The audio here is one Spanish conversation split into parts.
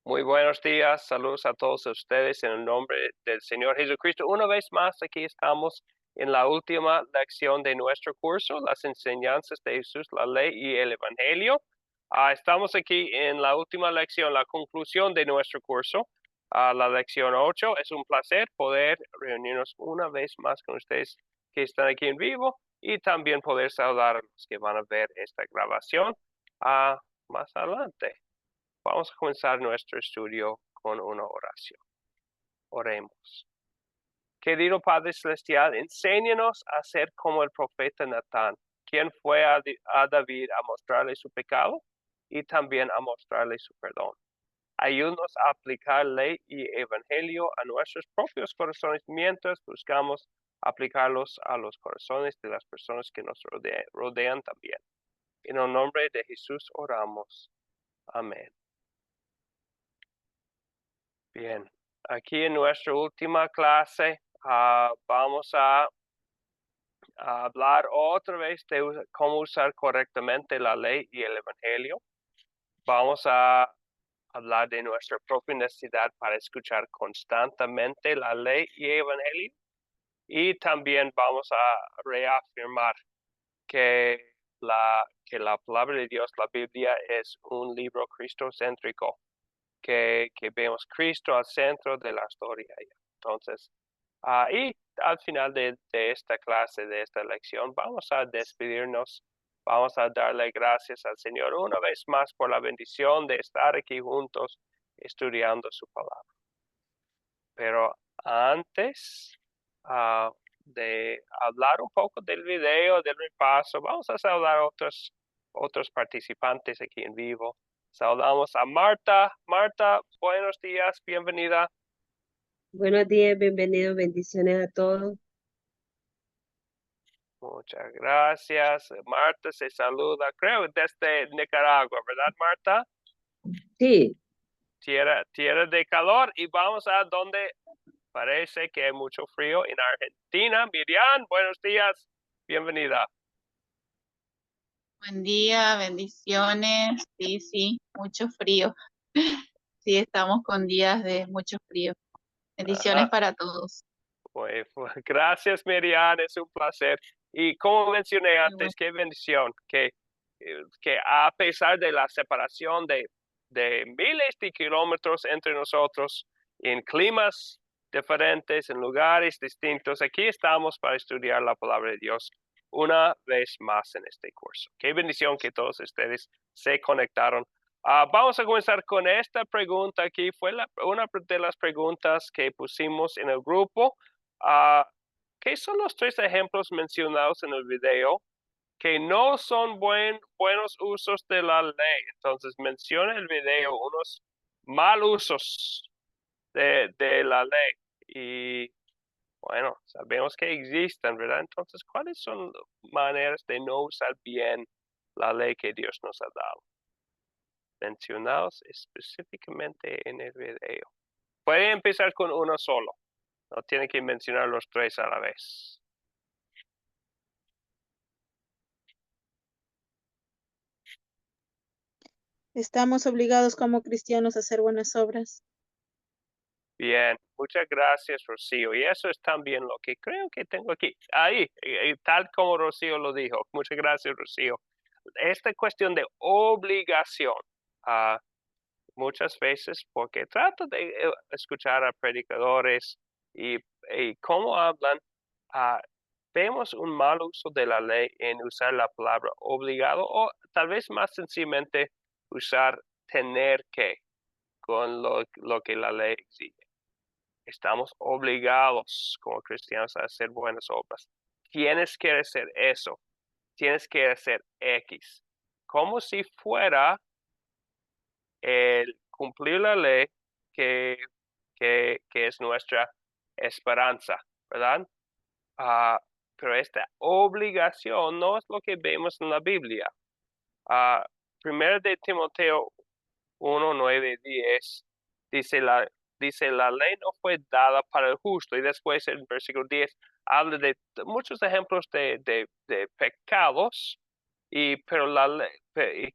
Muy buenos días, saludos a todos ustedes en el nombre del Señor Jesucristo. Una vez más, aquí estamos en la última lección de nuestro curso, las enseñanzas de Jesús, la ley y el Evangelio. Estamos aquí en la última lección, la conclusión de nuestro curso, la lección 8. Es un placer poder reunirnos una vez más con ustedes que están aquí en vivo y también poder saludar a los que van a ver esta grabación más adelante. Vamos a comenzar nuestro estudio con una oración. Oremos. Querido Padre Celestial, enséñanos a ser como el profeta Natán, quien fue a David a mostrarle su pecado y también a mostrarle su perdón. Ayúdanos a aplicar ley y evangelio a nuestros propios corazones mientras buscamos aplicarlos a los corazones de las personas que nos rodean también. En el nombre de Jesús oramos. Amén. Bien, aquí en nuestra última clase vamos a hablar otra vez de cómo usar correctamente la ley y el evangelio. Vamos a hablar de nuestra propia necesidad para escuchar constantemente la ley y el evangelio. Y también vamos a reafirmar que la palabra de Dios, la Biblia, es un libro cristocéntrico. Que vemos Cristo al centro de la historia. Entonces, y al final de esta clase, de esta lección, vamos a despedirnos, vamos a darle gracias al Señor una vez más por la bendición de estar aquí juntos estudiando su palabra. Pero antes de hablar un poco del video, del repaso, vamos a saludar a otros participantes aquí en vivo. Saludamos a Marta. Marta, buenos días, bienvenida. Buenos días, bienvenidos, bendiciones a todos. Muchas gracias. Marta se saluda, creo, desde Nicaragua, ¿verdad, Marta? Sí, Tierra de calor y vamos a donde parece que hay mucho frío en Argentina. Miriam, buenos días, bienvenida. Buen día, bendiciones. Sí, mucho frío. Sí, estamos con días de mucho frío. Bendiciones Ajá. para todos. Pues, gracias, Miriam, es un placer. Y como mencioné antes, qué bendición que a pesar de la separación de miles de kilómetros entre nosotros, en climas diferentes, en lugares distintos, aquí estamos para estudiar la palabra de Dios una vez más en este curso. Qué bendición que todos ustedes se conectaron. Vamos a comenzar con esta pregunta aquí. Fue una de las preguntas que pusimos en el grupo. ¿Qué son los 3 ejemplos mencionados en el video que no son buenos usos de la ley? Entonces menciona el video unos mal usos de la ley. Y bueno, sabemos que existen, ¿verdad? Entonces, ¿cuáles son maneras de no usar bien la ley que Dios nos ha dado? Mencionados específicamente en el video. Pueden empezar con uno solo. No tiene que mencionar los 3 a la vez. Estamos obligados como cristianos a hacer buenas obras. Bien, muchas gracias, Rocío. Y eso es también lo que creo que tengo aquí. Ahí, tal como Rocío lo dijo. Muchas gracias, Rocío. Esta cuestión de obligación, muchas veces, porque trato de escuchar a predicadores y cómo hablan, vemos un mal uso de la ley en usar la palabra obligado o tal vez más sencillamente usar tener que con lo que la ley exige. Estamos obligados como cristianos a hacer buenas obras. Tienes que hacer eso. Tienes que hacer X. Como si fuera el cumplir la ley que, que es nuestra esperanza, ¿verdad? Pero esta obligación no es lo que vemos en la Biblia. Primero de Timoteo 1, 9, 10 dice la ley no fue dada para el justo. Y después en el versículo 10 habla de muchos ejemplos de pecados, pero la ley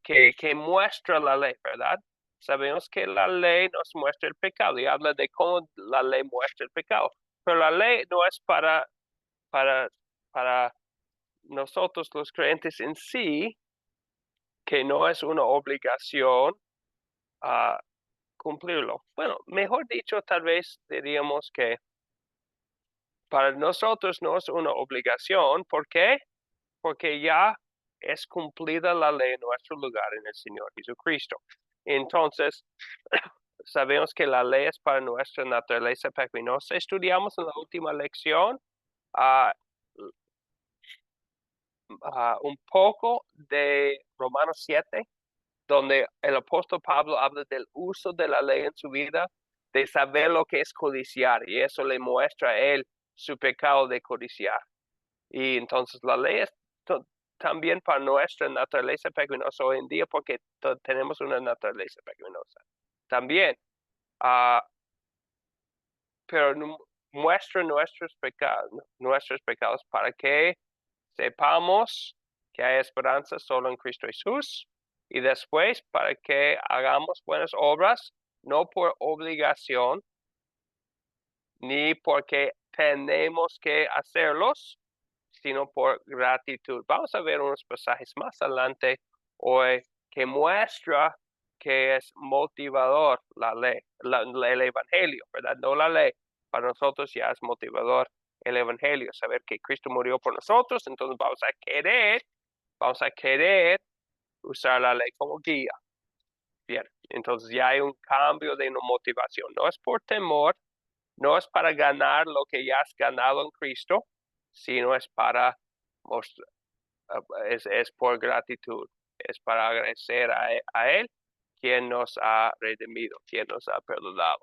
que muestra la ley, ¿verdad? sabemos que la ley nos muestra el pecado y habla de cómo la ley muestra el pecado. Pero la ley no es para nosotros los creyentes en sí, que no es una obligación a cumplirlo. Bueno, mejor dicho, tal vez diríamos que para nosotros no es una obligación. ¿Por qué? Porque ya es cumplida la ley en nuestro lugar en el Señor Jesucristo. Entonces, sabemos que la ley es para nuestra naturaleza pecaminosa. Estudiamos en la última lección un poco de Romanos 7, donde el apóstol Pablo habla del uso de la ley en su vida, de saber lo que es codiciar, y eso le muestra a él su pecado de codiciar. Y entonces la ley es también para nuestra naturaleza pecaminosa hoy en día, porque tenemos una naturaleza pecaminosa también. Pero muestra nuestros pecados para que sepamos que hay esperanza solo en Cristo Jesús, y después para que hagamos buenas obras, no por obligación, ni porque tenemos que hacerlos, sino por gratitud. Vamos a ver unos pasajes más adelante hoy que muestra que es motivador la ley, el evangelio, ¿verdad? No la ley. Para nosotros ya es motivador el evangelio, saber que Cristo murió por nosotros, entonces vamos a querer usar la ley como guía. Bien, entonces ya hay un cambio de motivación. No es por temor, no es para ganar lo que ya has ganado en Cristo, sino es para mostrar, es por gratitud, es para agradecer a Él, quien nos ha redimido, quien nos ha perdonado.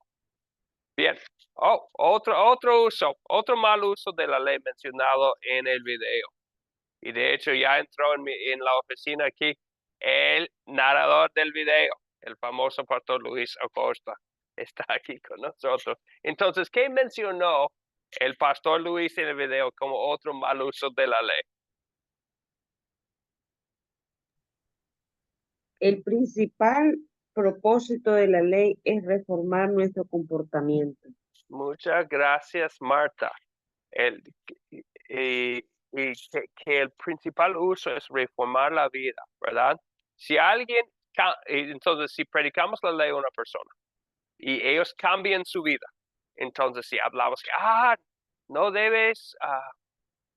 Bien, otro uso, otro mal uso de la ley mencionado en el video. Y de hecho ya entró en la oficina aquí el narrador del video, el famoso pastor Luis Acosta, está aquí con nosotros. Entonces, ¿qué mencionó el pastor Luis en el video como otro mal uso de la ley? El principal propósito de la ley es reformar nuestro comportamiento. Muchas gracias, Marta. Y que el principal uso es reformar la vida, ¿verdad? Si alguien, entonces si predicamos la ley a una persona y ellos cambian su vida, entonces si hablamos que, no debes,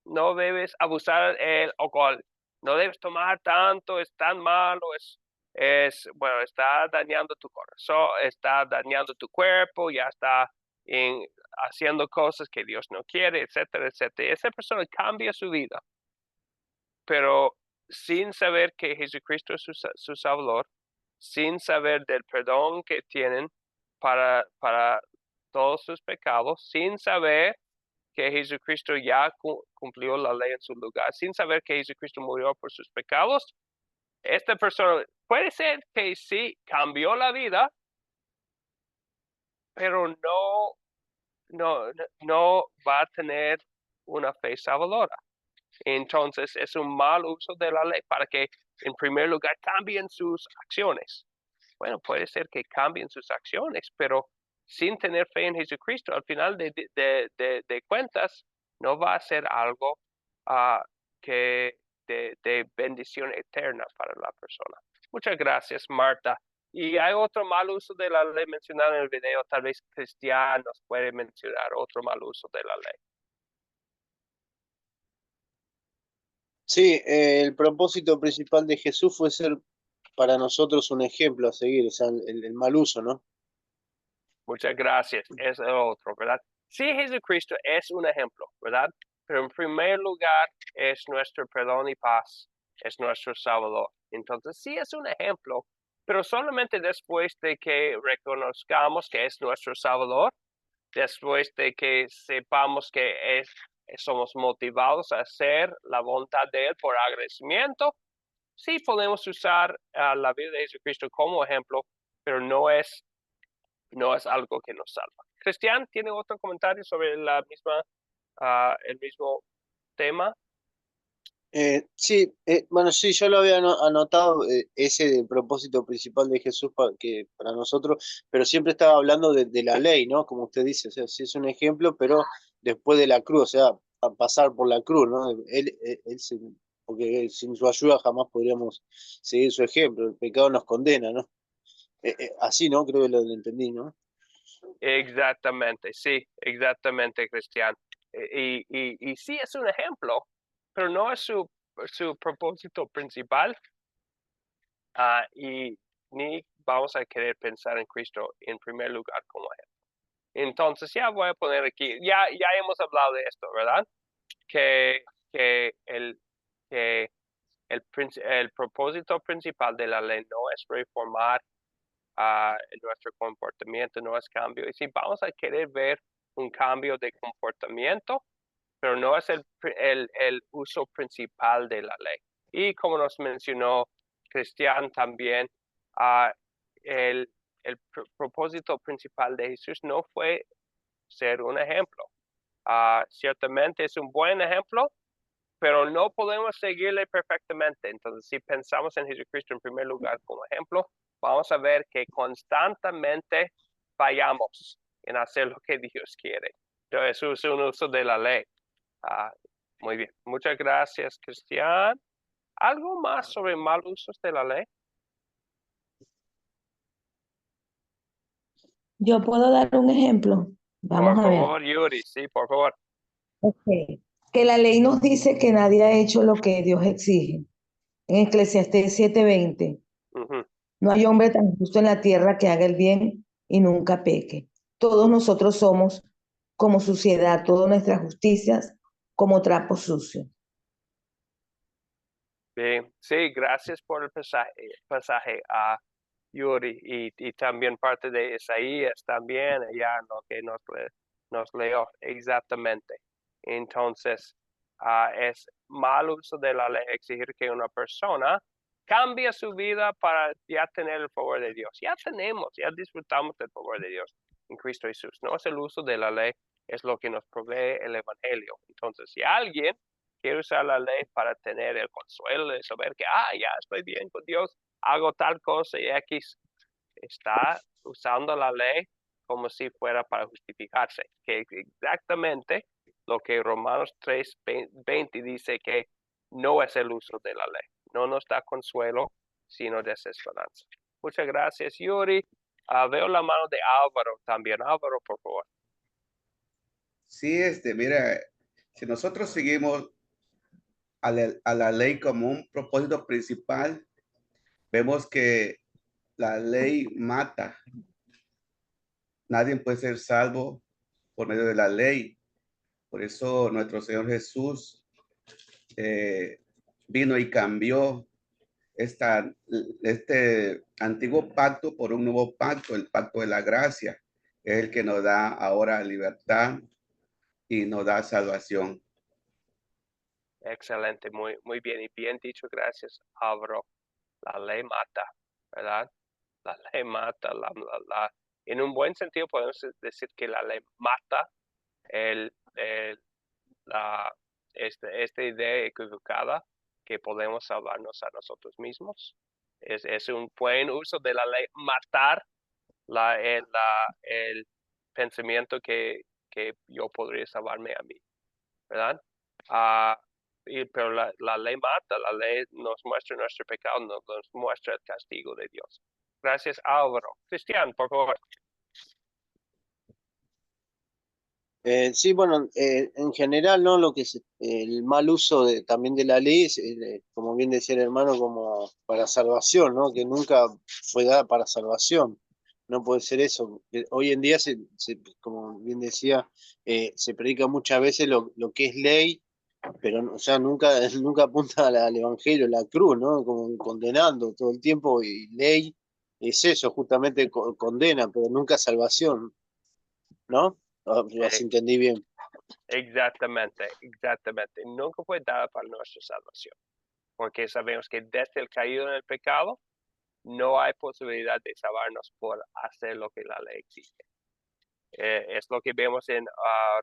no debes abusar el alcohol, no debes tomar tanto, es tan malo, bueno, está dañando tu corazón, está dañando tu cuerpo, ya está haciendo cosas que Dios no quiere, etcétera, etcétera. Esa persona cambia su vida, pero sin saber que Jesucristo es su Salvador, sin saber del perdón que tienen para todos sus pecados, sin saber que Jesucristo ya cumplió la ley en su lugar, sin saber que Jesucristo murió por sus pecados. Esta persona puede ser que sí cambió la vida, pero no va a tener una fe salvadora. Entonces es un mal uso de la ley para que en primer lugar cambien sus acciones. Bueno, puede ser que cambien sus acciones, pero sin tener fe en Jesucristo, al final de cuentas, no va a ser algo que de bendición eterna para la persona. Muchas gracias, Marta. Y hay otro mal uso de la ley mencionado en el video, tal vez Cristian nos puede mencionar otro mal uso de la ley. Sí, el propósito principal de Jesús fue ser para nosotros un ejemplo a seguir, o sea, el mal uso, ¿no? Muchas gracias. Es el otro, ¿verdad? Sí, Jesucristo es un ejemplo, ¿verdad? Pero en primer lugar es nuestro perdón y paz, es nuestro Salvador. Entonces sí es un ejemplo, pero solamente después de que reconozcamos que es nuestro Salvador, después de que sepamos que somos motivados a hacer la voluntad de Él por agradecimiento, sí podemos usar la vida de Jesucristo como ejemplo, pero no es algo que nos salva. Cristian, ¿tiene otro comentario sobre el mismo tema? Sí, bueno, sí, yo lo había anotado, ese del propósito principal de Jesús que para nosotros, pero siempre estaba hablando de la ley, ¿no? Como usted dice, o sea, sí es un ejemplo, pero después de la cruz, o sea, a pasar por la cruz, ¿no? Porque sin su ayuda jamás podríamos seguir su ejemplo, el pecado nos condena, ¿no? Así, ¿no? Creo que lo entendí, ¿no? Exactamente, sí, exactamente, Cristian. Y sí es un ejemplo, pero no es su propósito principal. Y ni vamos a querer pensar en Cristo en primer lugar como ejemplo. Entonces ya voy a poner aquí, ya hemos hablado de esto, ¿verdad? Que, que, el, que el propósito principal de la ley no es reformar nuestro comportamiento, no es cambio. Y si vamos a querer ver un cambio de comportamiento, pero no es el uso principal de la ley. Y como nos mencionó Cristian también, uh, el, el propósito principal de Jesús no fue ser un ejemplo. Ciertamente es un buen ejemplo, pero no podemos seguirle perfectamente. Entonces, si pensamos en Jesucristo en primer lugar como ejemplo, vamos a ver que constantemente fallamos en hacer lo que Dios quiere. Entonces, eso es un uso de la ley. Muy bien. Muchas gracias, Cristian. ¿Algo más sobre mal usos de la ley? Yo puedo dar un ejemplo. Vamos Por a ver. favor, Yuri, sí, por favor. Ok. Que la ley nos dice que nadie ha hecho lo que Dios exige. En Eclesiastés 7:20, Ujú. no hay hombre tan justo en la tierra que haga el bien y nunca peque. Todos nosotros somos como suciedad, todas nuestras justicias como trapos sucios. Bien. Sí, gracias por el pasaje a Yuri y también parte de Isaías también, ya lo que nos leyó exactamente. Entonces, es mal uso de la ley exigir que una persona cambie su vida para ya tener el favor de Dios. Ya disfrutamos del favor de Dios en Cristo Jesús. No es el uso de la ley, es lo que nos provee el Evangelio. Entonces, si alguien quiere usar la ley para tener el consuelo de saber que, ya estoy bien con Dios, hago tal cosa y X, está usando la ley como si fuera para justificarse, que es exactamente lo que Romanos 3:20 dice que no es el uso de la ley, no nos da consuelo, sino desesperanza. Muchas gracias, Yuri. Veo la mano de Álvaro también. Álvaro, por favor. Sí, mira, si nosotros seguimos a la ley como un propósito principal, vemos que la ley mata. Nadie puede ser salvo por medio de la ley. Por eso nuestro Señor Jesús vino y cambió este antiguo pacto por un nuevo pacto, el pacto de la gracia. Es el que nos da ahora libertad y nos da salvación. Excelente, muy bien y bien dicho, gracias, Álvaro. La ley mata, ¿verdad? La ley mata, en un buen sentido podemos decir que la ley mata esta idea equivocada que podemos salvarnos a nosotros mismos. Es un buen uso de la ley matar el pensamiento que yo podría salvarme a mí, ¿verdad? Pero la ley mata, la ley nos muestra nuestro pecado, nos muestra el castigo de Dios. Gracias, Álvaro. Cristian, por favor. Sí, bueno, en general, ¿no? Lo que es el mal uso también de la ley, como bien decía el hermano, como para salvación, ¿no? Que nunca fue dada para salvación. No puede ser eso. Hoy en día, como bien decía, se predica muchas veces lo que es ley, pero o sea, nunca apunta al evangelio, la cruz, ¿no? Como condenando todo el tiempo, y ley es eso, justamente condena, pero nunca salvación, ¿no? Así Eh, entendí bien. Exactamente. Nunca fue dada para nuestra salvación, porque sabemos que desde el caído en el pecado no hay posibilidad de salvarnos por hacer lo que la ley exige. Es lo que vemos en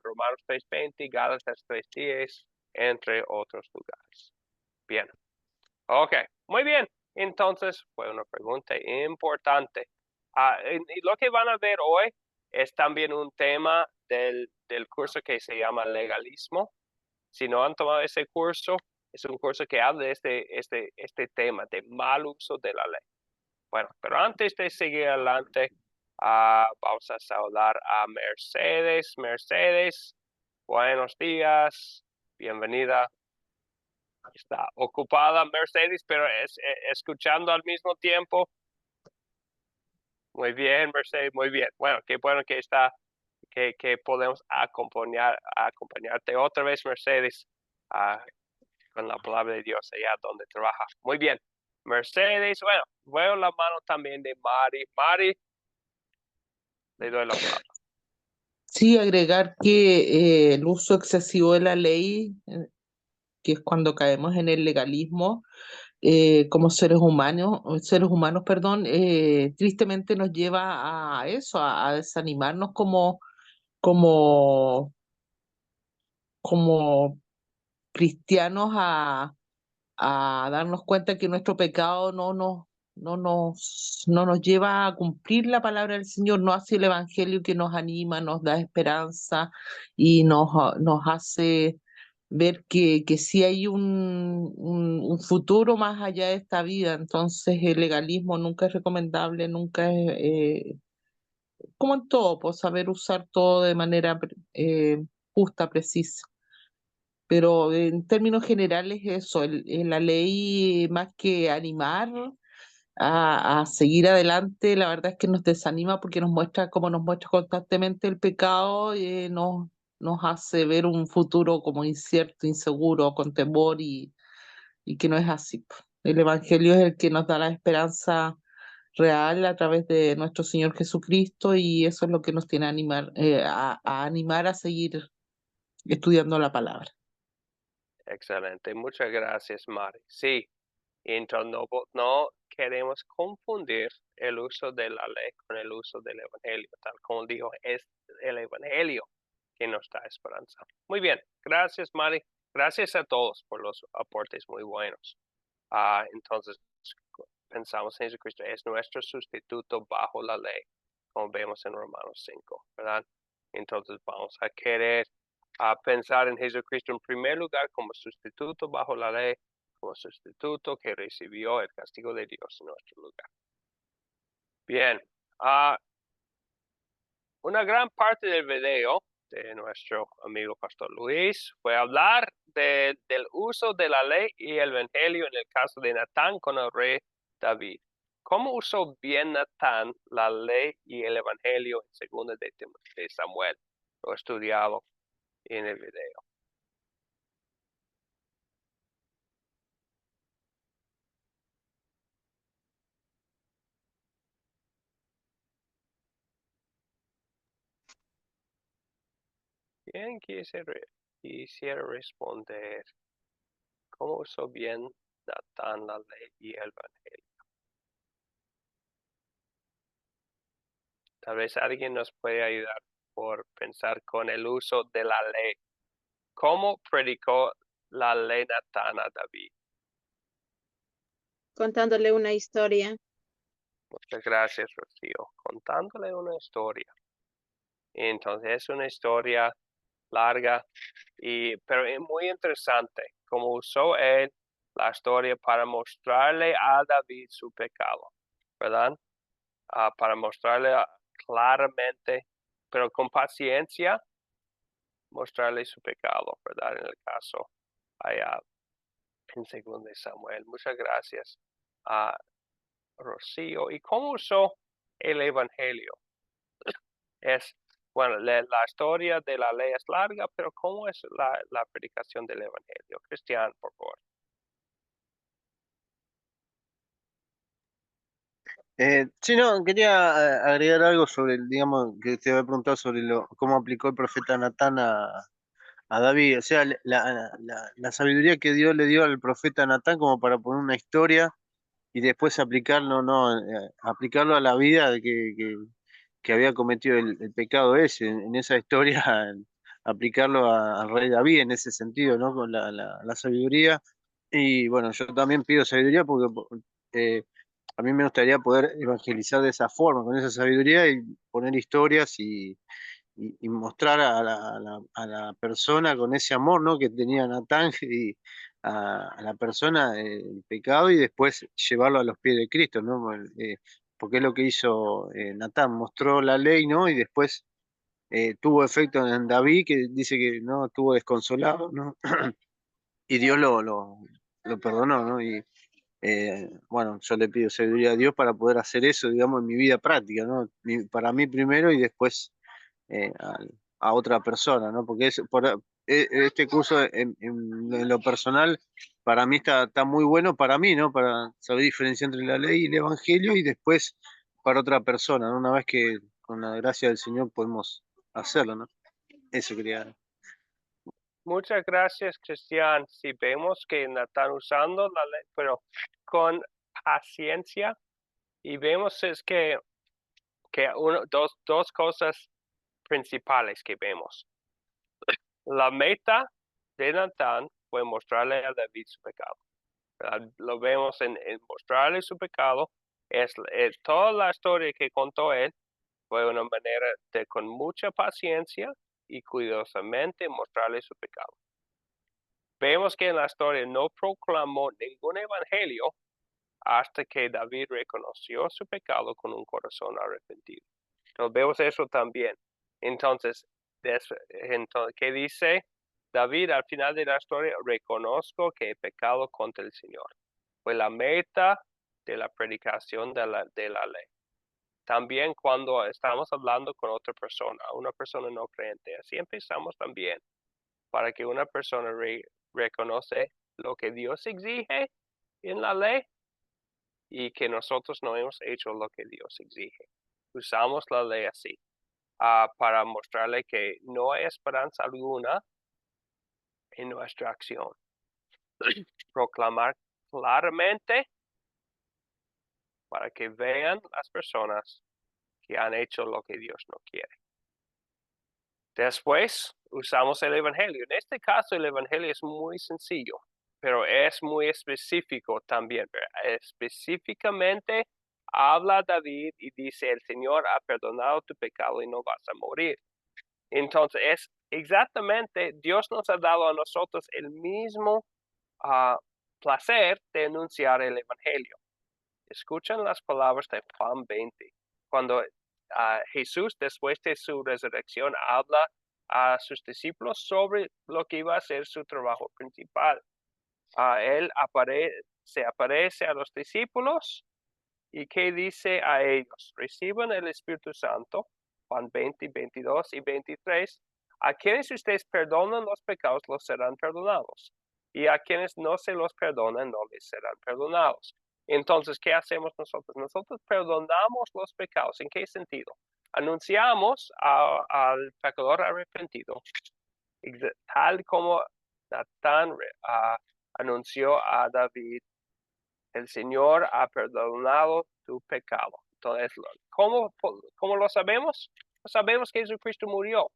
Romanos 3:20, Gálatas 3:10, entre otros lugares. Bien. Ok, muy bien. Entonces, fue una pregunta importante. Y lo que van a ver hoy es también un tema del curso que se llama legalismo. Si no han tomado ese curso, es un curso que habla de este tema de mal uso de la ley. Bueno, pero antes de seguir adelante, vamos a saludar a Mercedes. Mercedes, buenos días, bienvenida. Está ocupada Mercedes, pero escuchando al mismo tiempo. Muy bien, Mercedes, muy bien. Bueno, qué bueno que que podemos acompañarte otra vez, Mercedes, con la palabra de Dios allá donde trabaja. Muy bien. Mercedes, bueno, veo la mano también de Mari. Mari, le doy la palabra. Sí, agregar que el uso excesivo de la ley, que es cuando caemos en el legalismo, como seres humanos, perdón, tristemente nos lleva a eso, a desanimarnos como, como cristianos, a darnos cuenta que nuestro pecado no nos lleva a cumplir la palabra del Señor, no hace el Evangelio que nos anima, nos da esperanza y nos hace ver que sí hay un futuro más allá de esta vida. Entonces el legalismo nunca es recomendable, nunca es, como en todo, pues saber usar todo de manera justa, precisa. Pero en términos generales eso, la ley más que animar a seguir adelante, la verdad es que nos desanima porque nos muestra, como nos muestra constantemente el pecado, nos hace ver un futuro como incierto, inseguro, con temor y que no es así, po. El Evangelio es el que nos da la esperanza real a través de nuestro Señor Jesucristo y eso es lo que nos tiene a animar a seguir estudiando la palabra. Excelente. Muchas gracias, Mari. Sí, entonces no queremos confundir el uso de la ley con el uso del Evangelio. Tal como dijo, es el Evangelio que nos da esperanza. Muy bien. Gracias, Mari. Gracias a todos por los aportes muy buenos. Entonces, pensamos en Jesucristo, es nuestro sustituto bajo la ley, como vemos en Romanos 5, ¿verdad? Entonces vamos a querer pensar en Jesucristo en primer lugar como sustituto bajo la ley, como sustituto que recibió el castigo de Dios en nuestro lugar. Bien, una gran parte del video de nuestro amigo Pastor Luis fue hablar del uso de la ley y el evangelio en el caso de Natán con el rey David. ¿Cómo usó bien Natán la ley y el evangelio en segundo de Samuel? Lo he estudiado en el video. ¿Quién quisiera responder? ¿Cómo usó bien Natán la ley y el evangelio? Tal vez alguien nos puede ayudar por pensar con el uso de la ley. ¿Cómo predicó la ley Natán a David? Contándole una historia. Muchas gracias, Rocío. Contándole una historia. Entonces es una historia larga, pero es muy interesante cómo usó él la historia para mostrarle a David su pecado, ¿verdad? Para mostrarle claramente, pero con paciencia, mostrarle su pecado, ¿verdad? En el caso allá en segundo de Samuel. Muchas gracias a Rocío. ¿Y cómo usó el evangelio? Bueno, la historia de la ley es larga, pero ¿cómo es la predicación del evangelio? Cristian, por favor. Sí, no, quería agregar algo sobre, digamos, que te había preguntado sobre cómo aplicó el profeta Natán a David. O sea, la sabiduría que Dios le dio al profeta Natán como para poner una historia y después aplicarlo, no, aplicarlo a la vida de que había cometido el pecado ese, en esa historia, aplicarlo al rey David en ese sentido, ¿no? Con la sabiduría. Y bueno, yo también pido sabiduría porque a mí me gustaría poder evangelizar de esa forma, con esa sabiduría y poner historias y mostrar a la persona con ese amor, ¿no? Que tenía Natán y a la persona el pecado y después llevarlo a los pies de Cristo, ¿no? Porque es lo que hizo Natán, mostró la ley, ¿no? Y después tuvo efecto en David, que dice que no estuvo desconsolado, ¿no? Y Dios lo perdonó, ¿no? Y bueno, yo le pido sabiduría a Dios para poder hacer eso, digamos, en mi vida práctica, ¿no? Para mí primero y después eh, al- a otra persona, ¿no? Porque este curso en lo personal para mí está muy bueno para mí, ¿no? Para saber diferenciar entre la ley y el evangelio y después para otra persona, ¿no? Una vez que con la gracia del Señor podemos hacerlo, ¿no? Eso quería. Muchas gracias, Cristian. Si vemos que están usando la ley, pero con paciencia, y vemos es que dos cosas principales que vemos. La meta de Natán fue mostrarle a David su pecado. ¿Verdad? Lo vemos en mostrarle su pecado. Toda la historia que contó él fue una manera de con mucha paciencia y cuidadosamente mostrarle su pecado. Vemos que en la historia no proclamó ningún evangelio hasta que David reconoció su pecado con un corazón arrepentido. Entonces vemos eso también. Entonces, ¿qué dice David al final de la historia? Reconozco que he pecado contra el Señor. Fue la meta de la predicación de la ley. También cuando estamos hablando con otra persona, una persona no creyente, así empezamos también para que una persona reconoce lo que Dios exige en la ley y que nosotros no hemos hecho lo que Dios exige. Usamos la ley así para mostrarle que no hay esperanza alguna en nuestra acción. Proclamar claramente para que vean las personas que han hecho lo que Dios no quiere. Después usamos el Evangelio. En este caso el Evangelio es muy sencillo, pero es muy específico también. Específicamente habla David y dice, el Señor ha perdonado tu pecado y no vas a morir. Entonces es exactamente, Dios nos ha dado a nosotros el mismo placer de anunciar el Evangelio. Escuchan las palabras de Juan 20, cuando Jesús, después de su resurrección, habla a sus discípulos sobre lo que iba a ser su trabajo principal. Él se aparece a los discípulos y ¿qué dice a ellos? Reciban el Espíritu Santo, Juan 20, 22 y 23. A quienes ustedes perdonan los pecados, los serán perdonados. Y a quienes no se los perdonan, no les serán perdonados. Entonces, ¿qué hacemos nosotros? Nosotros perdonamos los pecados. ¿En qué sentido? Anunciamos al pecador arrepentido, tal como Natán anunció a David, el Señor ha perdonado tu pecado. Entonces, ¿cómo lo sabemos? Sabemos que Jesucristo murió.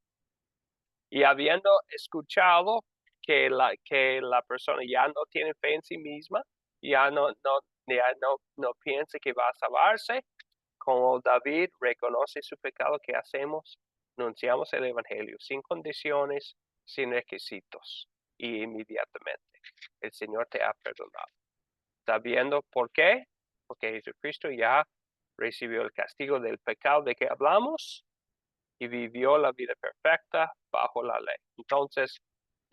Y habiendo escuchado que la persona ya no tiene fe en sí misma, ya no piensa que va a salvarse, como David reconoce su pecado, ¿qué hacemos? Anunciamos el Evangelio sin condiciones, sin requisitos, y inmediatamente el Señor te ha perdonado. Sabiendo por qué, porque Jesucristo ya recibió el castigo del pecado de que hablamos y vivió la vida perfecta bajo la ley. Entonces,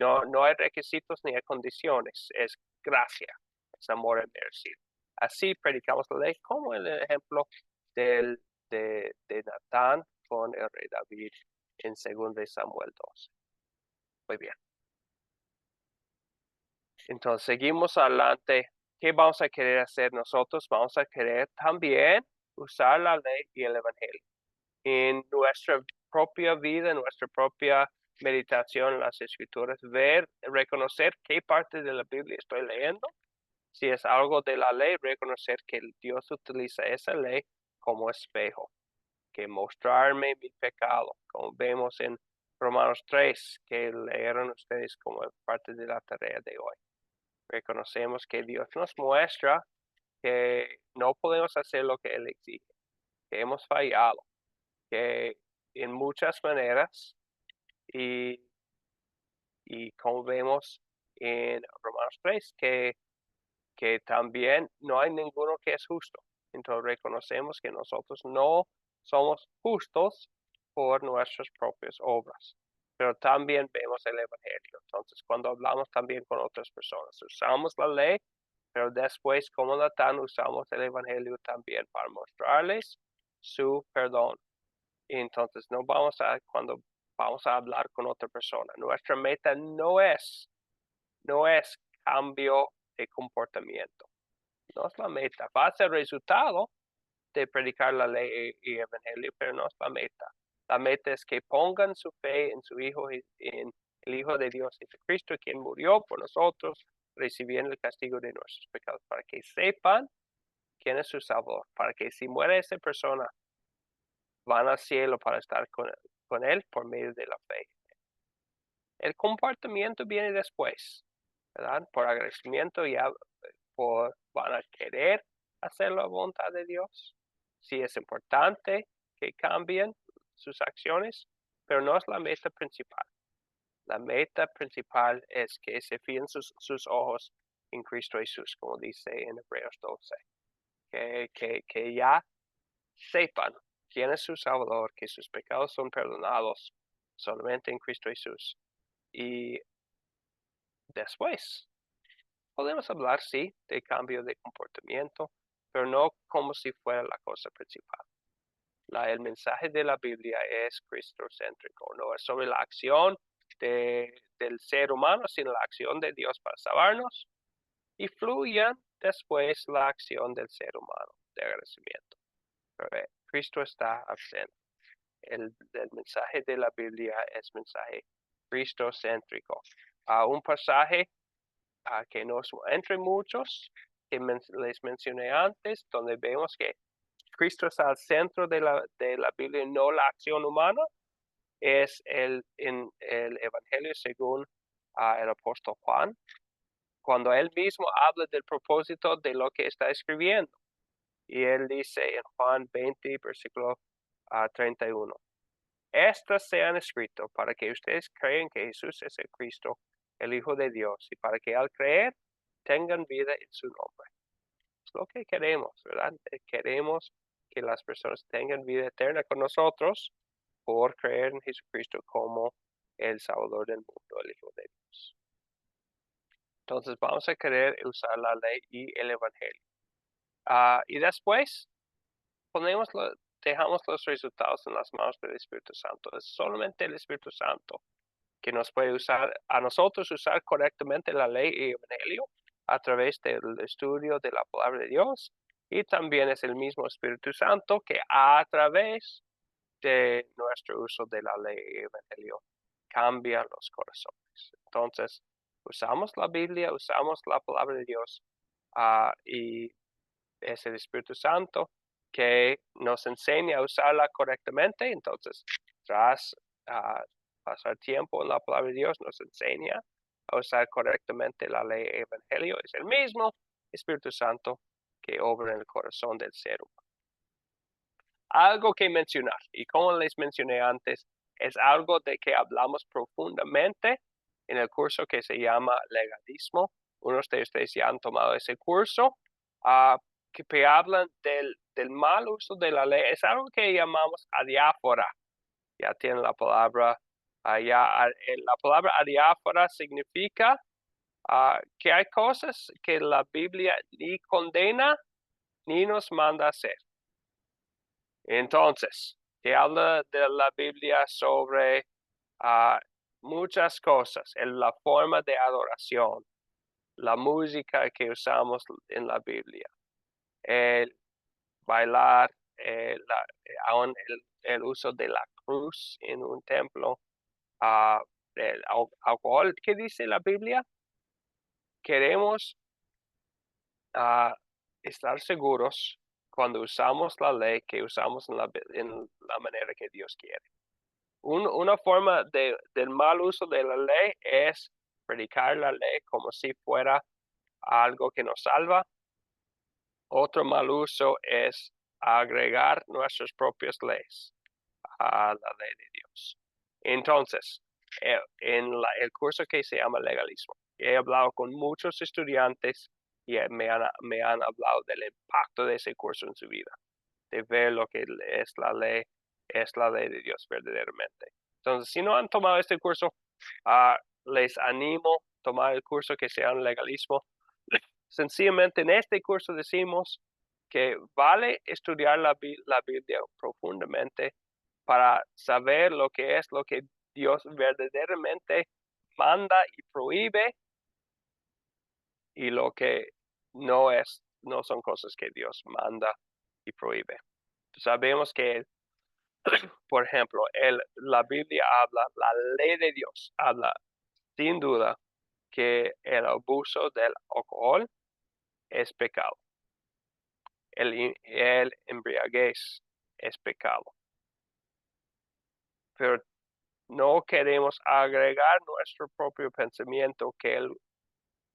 no hay requisitos ni hay condiciones, es gracia, es amor inmerecido. Así predicamos la ley, como el ejemplo de Natán con el rey David en 2 Samuel 12. Muy bien. Entonces, seguimos adelante. ¿Qué vamos a querer hacer nosotros? Vamos a querer también usar la ley y el evangelio en nuestra propia vida, en nuestra propia meditación en las escrituras, reconocer qué parte de la Biblia estoy leyendo. Si es algo de la ley, reconocer que Dios utiliza esa ley como espejo, que mostrarme mi pecado, como vemos en Romanos 3, que leyeron ustedes como parte de la tarea de hoy. Reconocemos que Dios nos muestra que no podemos hacer lo que Él exige, que hemos fallado, que en muchas maneras, y como vemos en Romanos 3, que también no hay ninguno que es justo. Entonces reconocemos que nosotros no somos justos por nuestras propias obras, pero también vemos el Evangelio. Entonces, cuando hablamos también con otras personas, usamos la ley, pero después, como Natán, usamos el Evangelio también para mostrarles su perdón. Entonces, no vamos a, cuando vamos a hablar con otra persona, nuestra meta no es cambio de comportamiento. No es la meta. Va a ser resultado de predicar la ley y evangelio, pero no es la meta. La meta es que pongan su fe en su Hijo, en el Hijo de Dios, Jesucristo, quien murió por nosotros, recibiendo el castigo de nuestros pecados, para que sepan quién es su Salvador, para que si muere esa persona, van al cielo para estar con Él por medio de la fe. El comportamiento viene después, ¿verdad? Por agradecimiento ya van a querer hacer la voluntad de Dios. Sí es importante que cambien sus acciones, pero no es la meta principal. La meta principal es que se fijen sus ojos en Cristo Jesús, como dice en Hebreos 12. Que ya sepan quién es su Salvador, que sus pecados son perdonados solamente en Cristo Jesús. Y después podemos hablar, sí, de cambio de comportamiento, pero no como si fuera la cosa principal. El mensaje de la Biblia es cristocéntrico, no es sobre la acción del ser humano, sino la acción de Dios para salvarnos, y fluya después la acción del ser humano de agradecimiento. Pero Cristo está ausente. El mensaje de la Biblia es mensaje cristocéntrico. Un pasaje que nos, entre muchos que les mencioné antes, donde vemos que Cristo está al centro de la Biblia, no la acción humana, es en el Evangelio según el apóstol Juan, cuando él mismo habla del propósito de lo que está escribiendo. Y él dice en Juan 20, versículo 31, estas se han escrito para que ustedes crean que Jesús es el Cristo, el Hijo de Dios, y para que al creer tengan vida en su nombre. Es lo que queremos, ¿verdad? Queremos que las personas tengan vida eterna con nosotros por creer en Jesucristo como el Salvador del mundo, el Hijo de Dios. Entonces vamos a querer usar la ley y el Evangelio. Y después dejamos los resultados en las manos del Espíritu Santo. Es solamente el Espíritu Santo que nos puede usar, a nosotros usar correctamente la ley y el Evangelio a través del estudio de la palabra de Dios, y también es el mismo Espíritu Santo que a través de nuestro uso de la ley y el Evangelio cambia los corazones. Entonces, usamos la Biblia, usamos la palabra de Dios, y es el Espíritu Santo que nos enseña a usarla correctamente. Entonces, tras pasar tiempo en la palabra de Dios, nos enseña a usar correctamente la ley y el Evangelio. Es el mismo Espíritu Santo que obra en el corazón del ser humano. Algo que mencionar, y como les mencioné antes, es algo de que hablamos profundamente en el curso que se llama Legalismo. Unos de ustedes ya han tomado ese curso, que hablan del mal uso de la ley. Es algo que llamamos adiáfora. Ya tienen la palabra allá. La palabra adiáfora significa que hay cosas que la Biblia ni condena ni nos manda hacer. Entonces, que habla de la Biblia sobre muchas cosas, la forma de adoración, la música que usamos en la Biblia, el bailar, el uso de la cruz en un templo, el alcohol. ¿Qué dice la Biblia? Queremos estar seguros cuando usamos la ley que usamos en la manera que Dios quiere. Una forma del mal uso de la ley es predicar la ley como si fuera algo que nos salva. Otro mal uso es agregar nuestras propias leyes a la ley de Dios. Entonces, en el curso que se llama legalismo, he hablado con muchos estudiantes y me han hablado del impacto de ese curso en su vida, de ver lo que es la ley de Dios verdaderamente. Entonces, si no han tomado este curso, les animo a tomar el curso que se llama legalismo. Sencillamente en este curso decimos que vale estudiar la Biblia profundamente para saber lo que Dios verdaderamente manda y prohíbe y lo que no son cosas que Dios manda y prohíbe. Sabemos que, por ejemplo, la Biblia habla, la ley de Dios habla sin duda que el abuso del alcohol es pecado. El embriaguez es pecado. Pero no queremos agregar nuestro propio pensamiento que el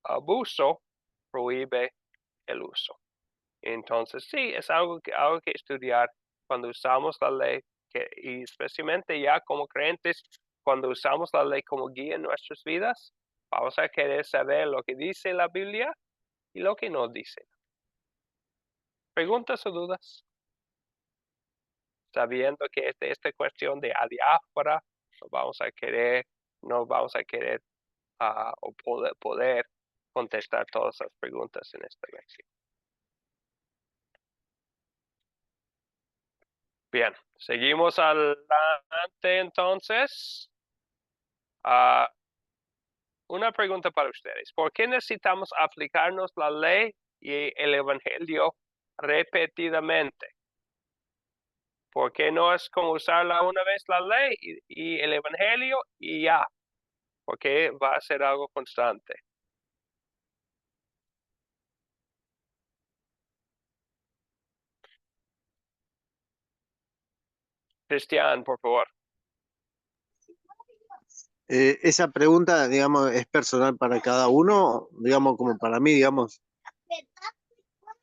abuso prohíbe el uso. Entonces, sí, es algo que estudiar cuando usamos la ley, y especialmente ya como creyentes, cuando usamos la ley como guía en nuestras vidas, vamos a querer saber lo que dice la Biblia y lo que no dice. ¿Preguntas o dudas? Sabiendo que esta cuestión de adiáfora, no vamos a querer o poder contestar todas las preguntas en esta lección. Bien, seguimos adelante entonces. Una pregunta para ustedes. ¿Por qué necesitamos aplicarnos la ley y el evangelio repetidamente? ¿Por qué no es como usarla una vez la ley y el evangelio y ya? Porque va a ser algo constante. Cristian, por favor. Esa pregunta, digamos, es personal para cada uno, digamos, como para mí, digamos,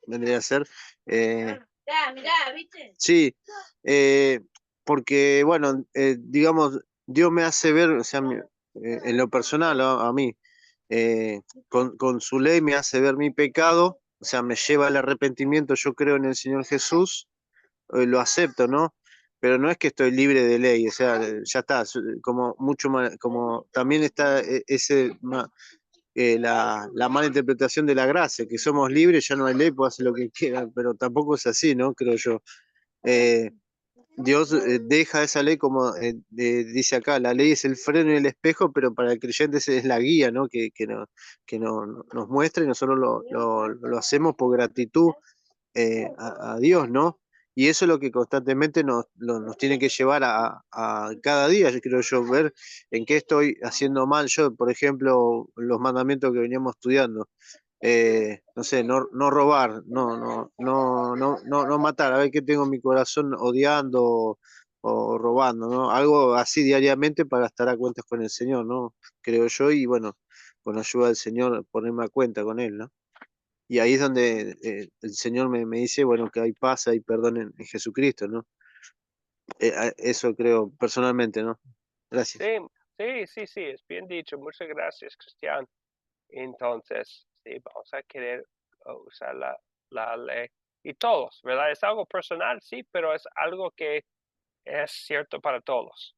vendría a ser. Sí, porque, bueno, digamos, Dios me hace ver, o sea, en lo personal, a mí, con su ley me hace ver mi pecado, o sea, me lleva al arrepentimiento, yo creo en el Señor Jesús, lo acepto, ¿no? Pero no es que estoy libre de ley, o sea, ya está, como mucho más, como también está la mala interpretación de la gracia, que somos libres, ya no hay ley, puedo hacer lo que quiera, pero tampoco es así, ¿no? Creo yo. Dios deja esa ley como dice acá, la ley es el freno y el espejo, pero para el creyente es la guía, ¿no? Nos muestra y nosotros lo hacemos por gratitud a Dios, ¿no? Y eso es lo que constantemente nos tiene que llevar a cada día, yo creo yo, ver en qué estoy haciendo mal. Yo, por ejemplo, los mandamientos que veníamos estudiando, no sé, no robar, no matar, a ver qué tengo en mi corazón odiando o robando, ¿no? Algo así diariamente para estar a cuentas con el Señor, ¿no? Creo yo, y bueno, con la ayuda del Señor, ponerme a cuenta con Él, ¿no? Y ahí es donde el Señor me dice, bueno, que hay paz, hay perdón en Jesucristo, ¿no? Eso creo personalmente, ¿no? Gracias. Sí, es bien dicho. Muchas gracias, Cristian. Entonces, sí, vamos a querer usar la ley. Y todos, ¿verdad? Es algo personal, sí, pero es algo que es cierto para todos,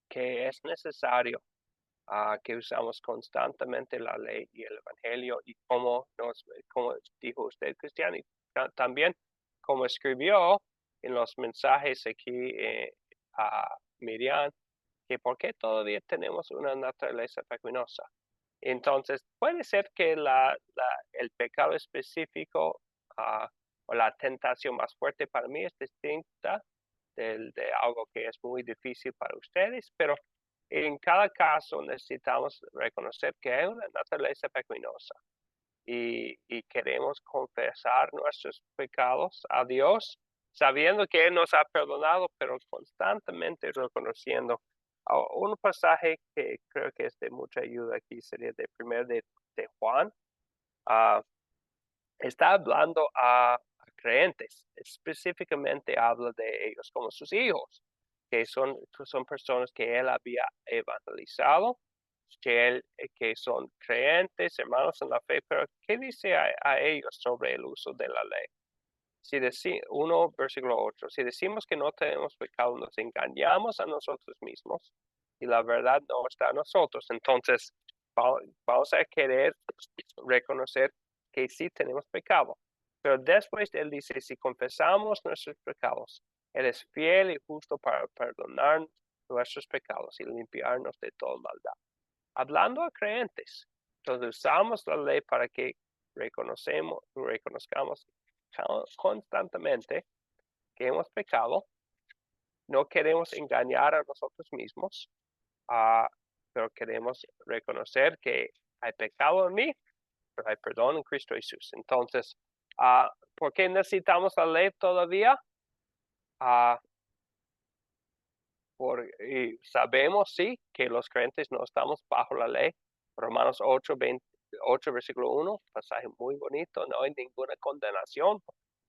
que es necesario que usamos constantemente la ley y el evangelio, y como dijo usted, Cristian, y también como escribió en los mensajes aquí a Miriam, que por qué todavía tenemos una naturaleza pecaminosa. Entonces, puede ser que el pecado específico o la tentación más fuerte para mí es distinta de algo que es muy difícil para ustedes, pero en cada caso necesitamos reconocer que hay una naturaleza pecaminosa y queremos confesar nuestros pecados a Dios, sabiendo que Él nos ha perdonado, pero constantemente reconociendo. Un pasaje que creo que es de mucha ayuda aquí sería de 1 de Juan, está hablando a creyentes, específicamente habla de ellos como sus hijos, que son personas que él había evangelizado, que son creyentes, hermanos en la fe, pero ¿qué dice a ellos sobre el uso de la ley? Si versículo 8, si decimos que no tenemos pecado, nos engañamos a nosotros mismos y la verdad no está en nosotros. Entonces, vamos a querer reconocer que sí tenemos pecado. Pero después él dice, si confesamos nuestros pecados, él es fiel y justo para perdonar nuestros pecados y limpiarnos de toda maldad. Hablando a creyentes, entonces usamos la ley para que reconozcamos constantemente que hemos pecado. No queremos engañar a nosotros mismos, pero queremos reconocer que hay pecado en mí, pero hay perdón en Cristo Jesús. Entonces, ¿por qué necesitamos la ley todavía? Y sabemos, sí, que los creyentes no estamos bajo la ley. Romanos 8, versículo 1, pasaje muy bonito. No hay ninguna condenación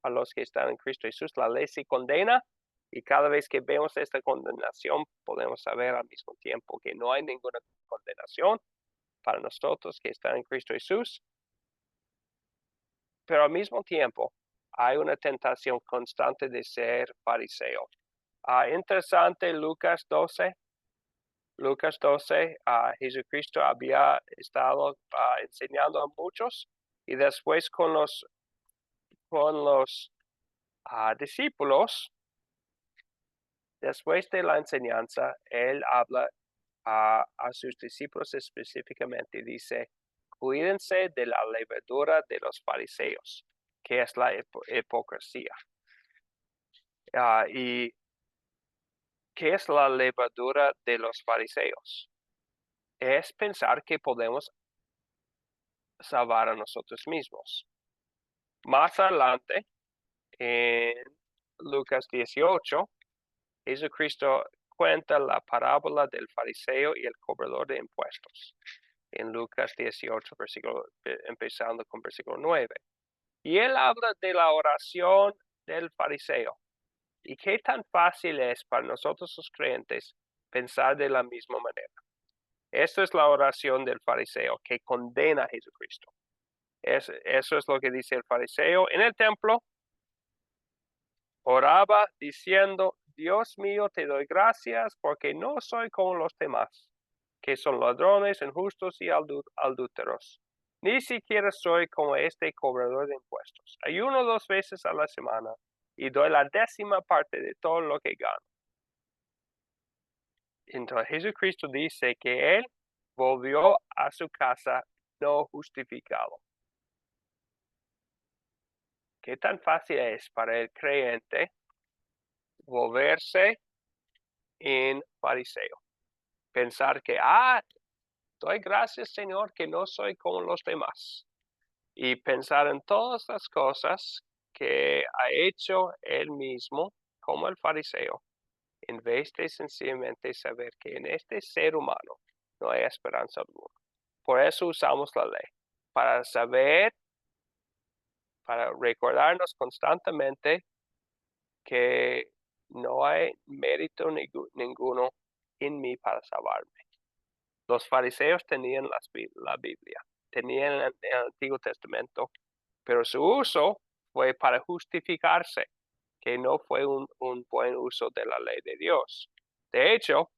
a los que están en Cristo Jesús. La ley sí condena, y cada vez que vemos esta condenación, podemos saber al mismo tiempo que no hay ninguna condenación para nosotros que están en Cristo Jesús. Pero al mismo tiempo, hay una tentación constante de ser fariseo. Interesante, Lucas 12. Lucas 12, Jesucristo había estado enseñando a muchos, y después con los discípulos, después de la enseñanza, él habla a sus discípulos específicamente, dice, cuídense de la levadura de los fariseos, que es la hipocresía. ¿Y qué es la levadura de los fariseos? Es pensar que podemos salvar a nosotros mismos. Más adelante, en Lucas 18, Jesucristo cuenta la parábola del fariseo y el cobrador de impuestos. En Lucas 18, empezando con versículo 9. Y él habla de la oración del fariseo. ¿Y qué tan fácil es para nosotros los creyentes pensar de la misma manera? Esta es la oración del fariseo que condena a Jesucristo. Eso es lo que dice el fariseo en el templo. Oraba diciendo, Dios mío, te doy gracias porque no soy como los demás, que son ladrones, injustos y adúlteros. Ni siquiera soy como este cobrador de impuestos. Ayuno 2 veces a la semana y doy la 10ª parte de todo lo que gano. Entonces Jesucristo dice que él volvió a su casa no justificado. ¿Qué tan fácil es para el creyente volverse en fariseo? Pensar que, doy gracias, Señor, que no soy como los demás. Y pensar en todas las cosas que ha hecho él mismo como el fariseo, en vez de sencillamente saber que en este ser humano no hay esperanza alguna. Por eso usamos la ley, para saber, para recordarnos constantemente que no hay mérito ninguno en mí para salvarme. Los fariseos tenían la Biblia, tenían el Antiguo Testamento, pero su uso fue para justificarse, que no fue un buen uso de la ley de Dios. De hecho,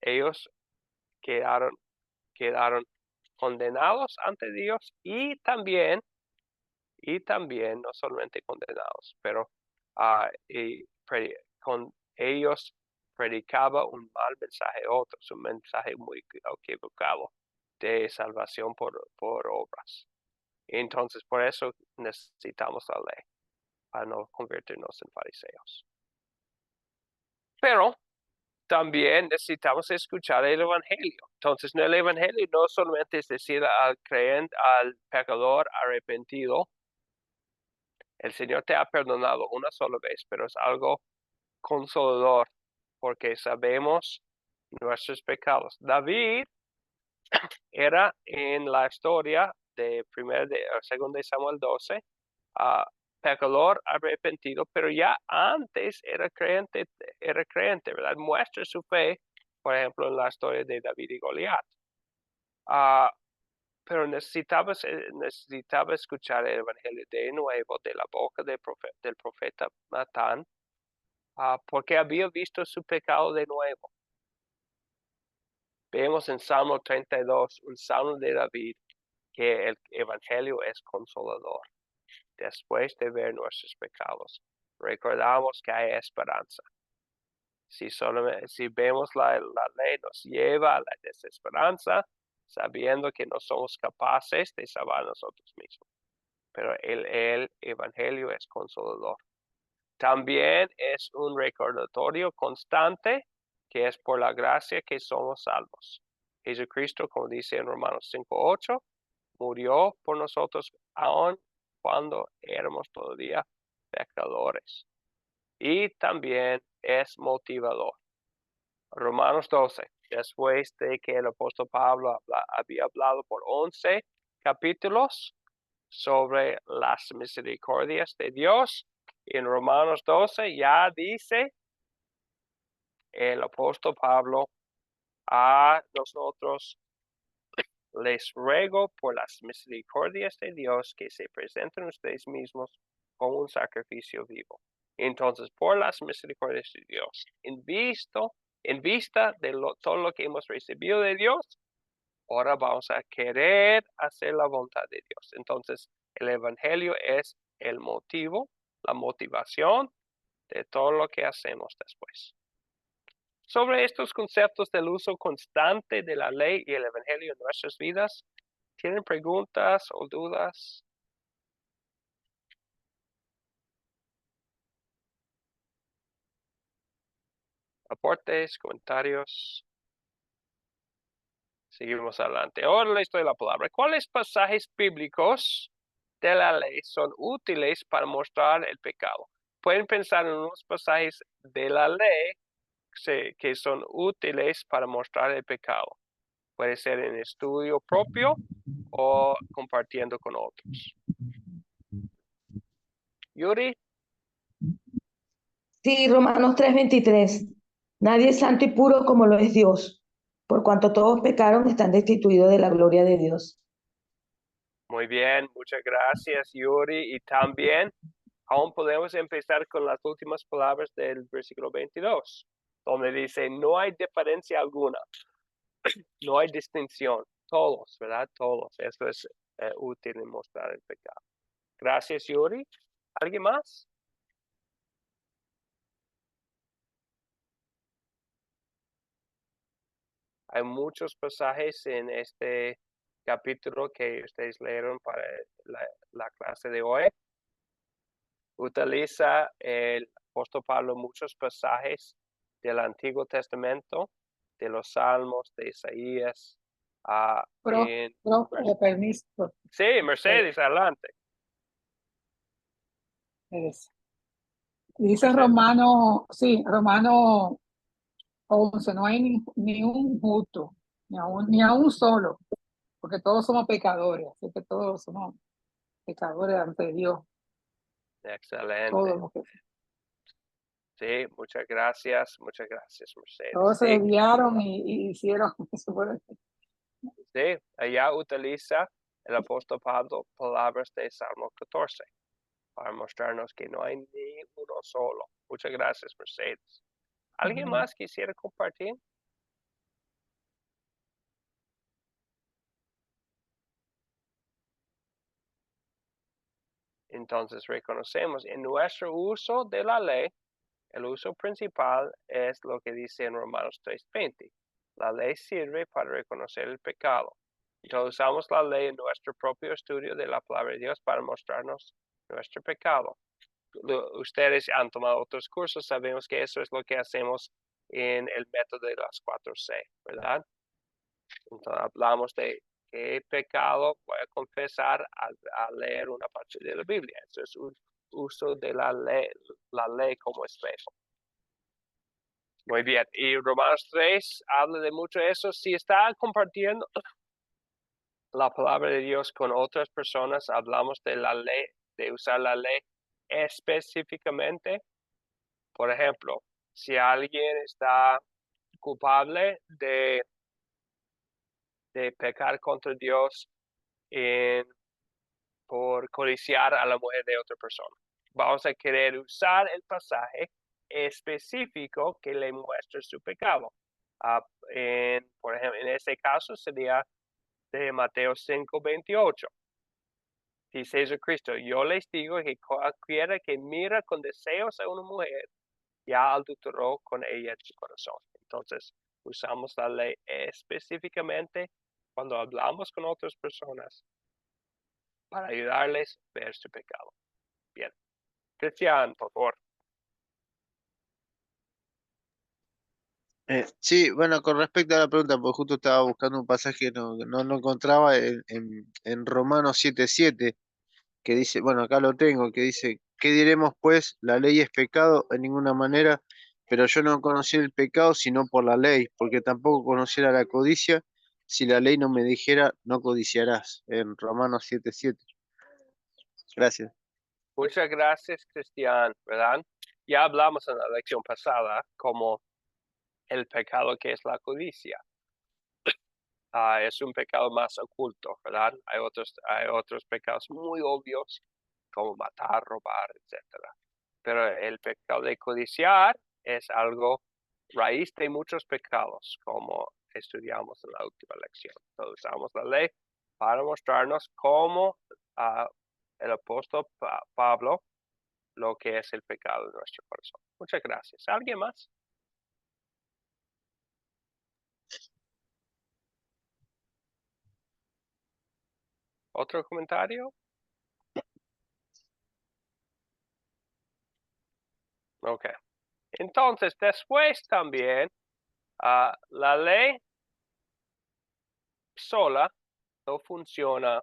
ellos quedaron condenados ante Dios y también no solamente condenados, pero con ellos predicaba un mal mensaje a otros, un mensaje muy equivocado de salvación por obras. Entonces, por eso necesitamos la ley, para no convertirnos en fariseos. Pero también necesitamos escuchar el Evangelio. Entonces, el Evangelio no solamente es decir al creyente, al pecador arrepentido, el Señor te ha perdonado una sola vez, pero es algo consolador porque sabemos nuestros pecados. David era en la historia segundo de Samuel 12, pecador arrepentido, pero ya antes era creyente, ¿verdad? Muestra su fe, por ejemplo, en la historia de David y Goliat. Pero necesitaba escuchar el evangelio de nuevo de la boca del profeta Natán, porque había visto su pecado de nuevo. Vemos en Salmo 32, un salmo de David, que el evangelio es consolador. Después de ver nuestros pecados, recordamos que hay esperanza. Si vemos la ley, nos lleva a la desesperanza, sabiendo que no somos capaces de salvar nosotros mismos. Pero el evangelio es consolador. También es un recordatorio constante que es por la gracia que somos salvos. Jesucristo, como dice en Romanos 5:8, murió por nosotros aun cuando éramos todavía pecadores. Y también es motivador. Romanos 12, después de que el apóstol Pablo había hablado por 11 capítulos sobre las misericordias de Dios, en Romanos 12 ya dice el apóstol Pablo a nosotros: les ruego por las misericordias de Dios que se presenten ustedes mismos como un sacrificio vivo. Entonces, por las misericordias de Dios, en vista de todo lo que hemos recibido de Dios, ahora vamos a querer hacer la voluntad de Dios. Entonces, el evangelio es el motivo, la motivación de todo lo que hacemos después. Sobre estos conceptos del uso constante de la ley y el evangelio en nuestras vidas, ¿tienen preguntas o dudas? Aportes, comentarios. Seguimos adelante. Ahora les doy la palabra. ¿Cuáles pasajes bíblicos de la ley son útiles para mostrar el pecado? Pueden pensar en unos pasajes de la ley que son útiles para mostrar el pecado. Puede ser en estudio propio o compartiendo con otros. Yuri. Sí, Romanos 3:23. Nadie es santo y puro como lo es Dios. Por cuanto todos pecaron, están destituidos de la gloria de Dios. Muy bien, muchas gracias, Yuri. Y también aún podemos empezar con las últimas palabras del versículo 22, donde dice: no hay diferencia alguna, no hay distinción. Todos, ¿verdad? Todos. Eso es útil en mostrar el pecado. Gracias, Yuri. ¿Alguien más? Hay muchos pasajes en este capítulo que ustedes leyeron para la clase de hoy. Utiliza el apóstol Pablo muchos pasajes del Antiguo Testamento, de los Salmos, de Isaías. Permiso. Sí, Mercedes, adelante. Dice Romano 11, no hay ni un justo, ni a un solo, porque todos somos pecadores, así que todos somos pecadores ante Dios. Excelente. Todos, Sí, muchas gracias, Mercedes. todos se desviaron y hicieron eso. Sí, allá utiliza el apóstol Pablo palabras de Salmo 14 para mostrarnos que no hay ni uno solo. Muchas gracias, Mercedes. ¿Alguien más quisiera compartir? Entonces reconocemos en nuestro uso de la ley, el uso principal es lo que dice en Romanos 3:20. La ley sirve para reconocer el pecado. Entonces usamos la ley en nuestro propio estudio de la palabra de Dios para mostrarnos nuestro pecado. Ustedes han tomado otros cursos, sabemos que eso es lo que hacemos en el método de las 4C, ¿verdad? Entonces hablamos de qué pecado voy a confesar al leer una parte de la Biblia. Eso es un uso de la ley como espejo. Muy bien, y Romanos 3 habla de mucho de eso. Si está compartiendo la palabra de Dios con otras personas, hablamos de la ley, de usar la ley específicamente. Por ejemplo, si alguien está culpable de pecar contra Dios por codiciar a la mujer de otra persona, vamos a querer usar el pasaje específico que le muestra su pecado. Por ejemplo, en ese caso sería de Mateo 5:28. Dice Jesucristo, yo les digo que cualquiera que mira con deseos a una mujer, ya adulteró con ella en su corazón. Entonces, usamos la ley específicamente cuando hablamos con otras personas para ayudarles a ver su pecado. Bien. Cristian, por favor. Sí, bueno, con respecto a la pregunta, porque justo estaba buscando un pasaje que no encontraba en Romanos 7:7, que dice, bueno, acá lo tengo, que dice, ¿qué diremos pues? La ley es pecado en ninguna manera, pero yo no conocí el pecado sino por la ley, porque tampoco conociera la codicia, si la ley no me dijera, no codiciarás, en Romanos 7:7. Gracias. Muchas gracias, Cristian, ¿verdad? Ya hablamos en la lección pasada como el pecado que es la codicia. Es un pecado más oculto, ¿verdad? Hay otros pecados muy obvios, como matar, robar, etcétera. Pero el pecado de codiciar es algo raíz de muchos pecados, como estudiamos en la última lección. Entonces, usamos la ley para mostrarnos cómo el apóstol Pablo lo que es el pecado de nuestro corazón. Muchas gracias. ¿Alguien más? ¿Otro comentario? Ok. Entonces, después también, la ley sola no funciona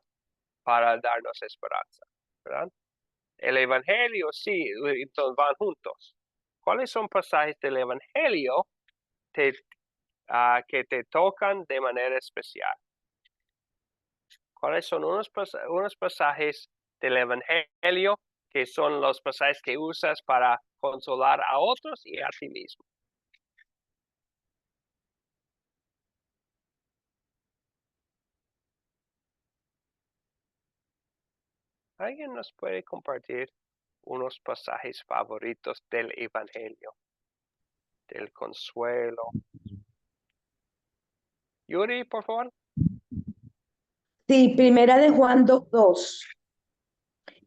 para darnos esperanza, ¿verdad? El Evangelio sí, entonces van juntos. ¿Cuáles son pasajes del Evangelio que te tocan de manera especial? ¿Cuáles son unos pasajes del Evangelio que son los pasajes que usas para consolar a otros y a ti mismo? ¿Alguien nos puede compartir unos pasajes favoritos del Evangelio, del consuelo? Yuri, por favor. Sí, primera de Juan 2:2.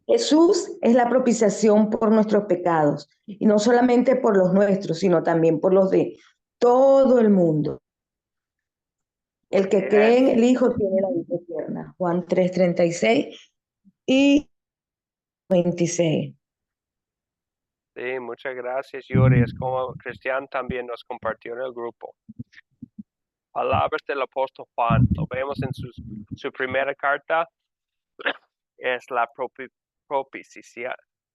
Jesús es la propiciación por nuestros pecados, y no solamente por los nuestros, sino también por los de todo el mundo. El que cree en el Hijo tiene la vida eterna. Juan 3:36 y 26. Sí, muchas gracias, Yuri. Es como Cristian también nos compartió en el grupo. Palabras del apóstol Juan. Lo vemos en su primera carta. Es la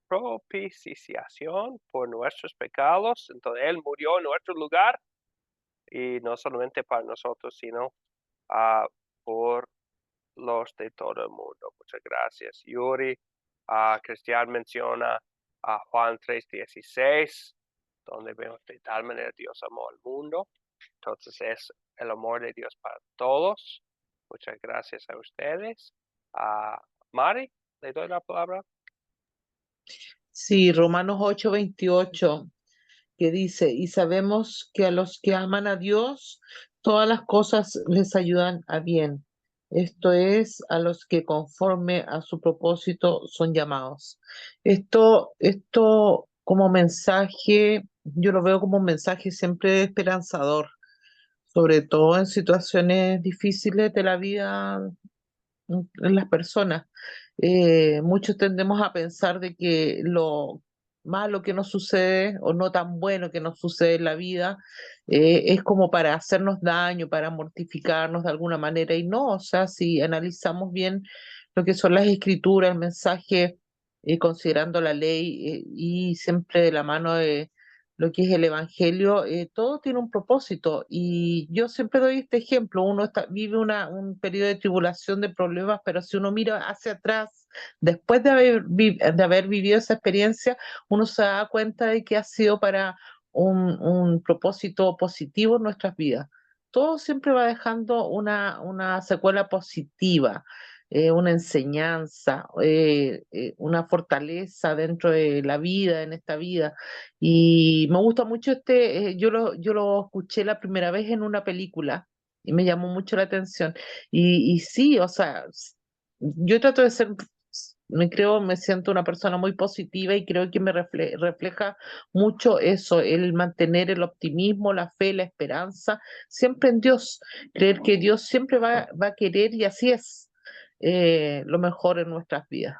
propiciación por nuestros pecados. Entonces, Él murió en nuestro lugar. Y no solamente para nosotros, sino por los de todo el mundo. Muchas gracias, Yuri. Cristian menciona a Juan 3:16, donde vemos de tal manera Dios amó al mundo. Entonces es el amor de Dios para todos. Muchas gracias a ustedes. Mari, le doy la palabra. Sí, Romanos 8:28, que dice, y sabemos que a los que aman a Dios, todas las cosas les ayudan a bien. Esto es, a los que conforme a su propósito son llamados. Esto como mensaje, yo lo veo como un mensaje siempre esperanzador, sobre todo en situaciones difíciles de la vida en las personas. Muchos tendemos a pensar de que lo malo que nos sucede o no tan bueno que nos sucede en la vida es como para hacernos daño, para mortificarnos de alguna manera, y no, o sea, si analizamos bien lo que son las escrituras, el mensaje, considerando la ley y siempre de la mano lo que es el Evangelio, todo tiene un propósito. Y yo siempre doy este ejemplo, vive un periodo de tribulación, de problemas, pero si uno mira hacia atrás, después de haber vivido esa experiencia, uno se da cuenta de que ha sido para un propósito positivo en nuestras vidas. Todo siempre va dejando una secuela positiva, una enseñanza, una fortaleza dentro de la vida, en esta vida. Y me gusta mucho yo lo escuché la primera vez en una película y me llamó mucho la atención. Y sí, o sea, yo trato de ser, me siento una persona muy positiva y creo que me refleja mucho eso, el mantener el optimismo, la fe, la esperanza, siempre en Dios, creer que Dios siempre va a querer y así es, lo mejor en nuestras vidas.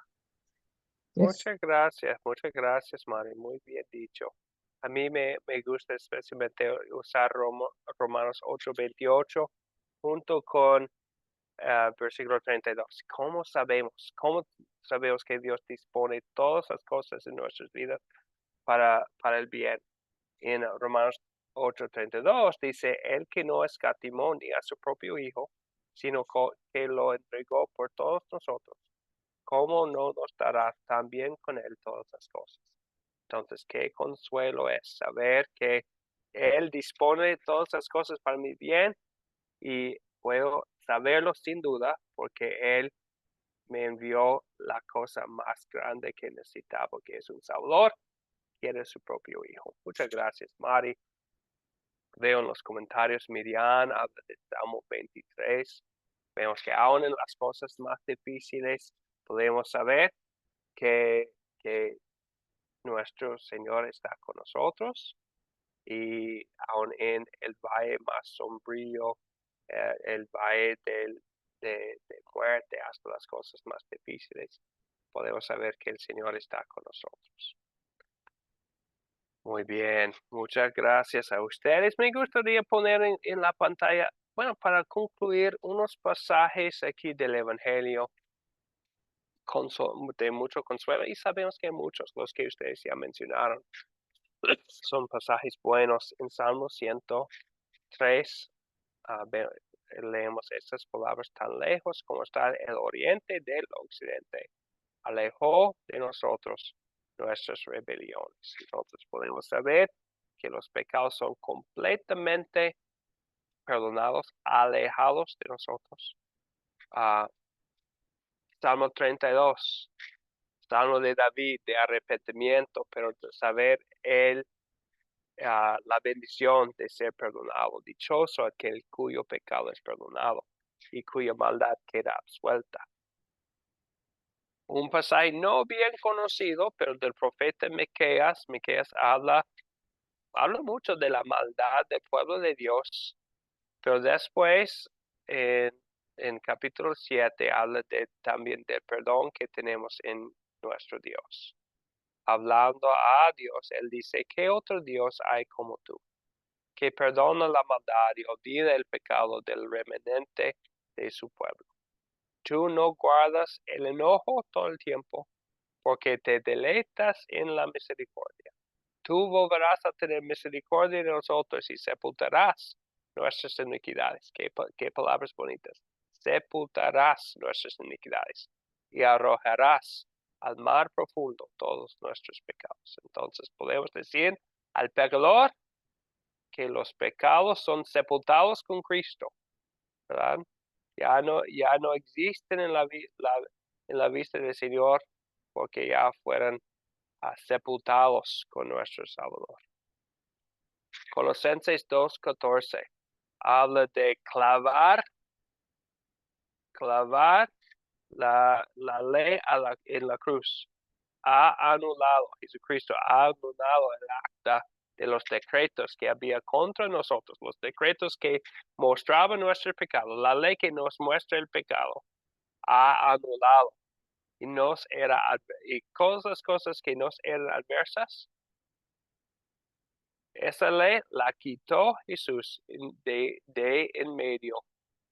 Es- Muchas gracias, Mari, muy bien dicho. A mí me gusta especialmente usar Romanos 8:28 junto con versículo 32. ¿Cómo sabemos que Dios dispone todas las cosas en nuestras vidas para el bien? En Romanos 8:32 dice, el que no escatimó ni a su propio Hijo, sino que lo entregó por todos nosotros, ¿cómo no nos dará también con él todas las cosas? Entonces, qué consuelo es saber que Él dispone de todas las cosas para mi bien y puedo saberlo sin duda porque Él me envió la cosa más grande que necesitaba, que es un Salvador, que es su propio Hijo. Muchas gracias, Mari. Veo en los comentarios, Miriam habla de Salmo 23. Vemos que aún en las cosas más difíciles podemos saber que nuestro Señor está con nosotros y aún en el valle más sombrío, el valle de muerte hasta las cosas más difíciles, podemos saber que el Señor está con nosotros. Muy bien, muchas gracias a ustedes. Me gustaría poner en la pantalla, bueno, para concluir, unos pasajes aquí del Evangelio de mucho consuelo, y sabemos que muchos, los que ustedes ya mencionaron, son pasajes buenos. En Salmo 103 leemos estas palabras: tan lejos como está el oriente del occidente, alejó de nosotros nuestras rebeliones. Entonces podemos saber que los pecados son completamente perdonados, alejados de nosotros. Salmo 32, Salmo de David, de arrepentimiento, pero de saber la bendición de ser perdonado. Dichoso aquel cuyo pecado es perdonado y cuya maldad queda absuelta. Un pasaje no bien conocido, pero del profeta Miqueas. Miqueas habla mucho de la maldad del pueblo de Dios, pero después en capítulo 7 habla también del perdón que tenemos en nuestro Dios. Hablando a Dios, él dice, ¿qué otro Dios hay como tú, que perdona la maldad y olvida el pecado del remanente de su pueblo? Tú no guardas el enojo todo el tiempo, porque te deleitas en la misericordia. Tú volverás a tener misericordia de nosotros y sepultarás nuestras iniquidades. Qué palabras bonitas. Sepultarás nuestras iniquidades y arrojarás al mar profundo todos nuestros pecados. Entonces podemos decir al pecador que los pecados son sepultados con Cristo, ¿verdad? Ya no existen en la vista del Señor, porque ya fueron sepultados con nuestro Salvador. Colosenses 2:14 habla de clavar la ley en la cruz. Jesucristo ha anulado el acta de los decretos que había contra nosotros, los decretos que mostraban nuestro pecado, la ley que nos muestra el pecado, ha anulado y cosas que nos eran adversas. Esa ley la quitó Jesús de en medio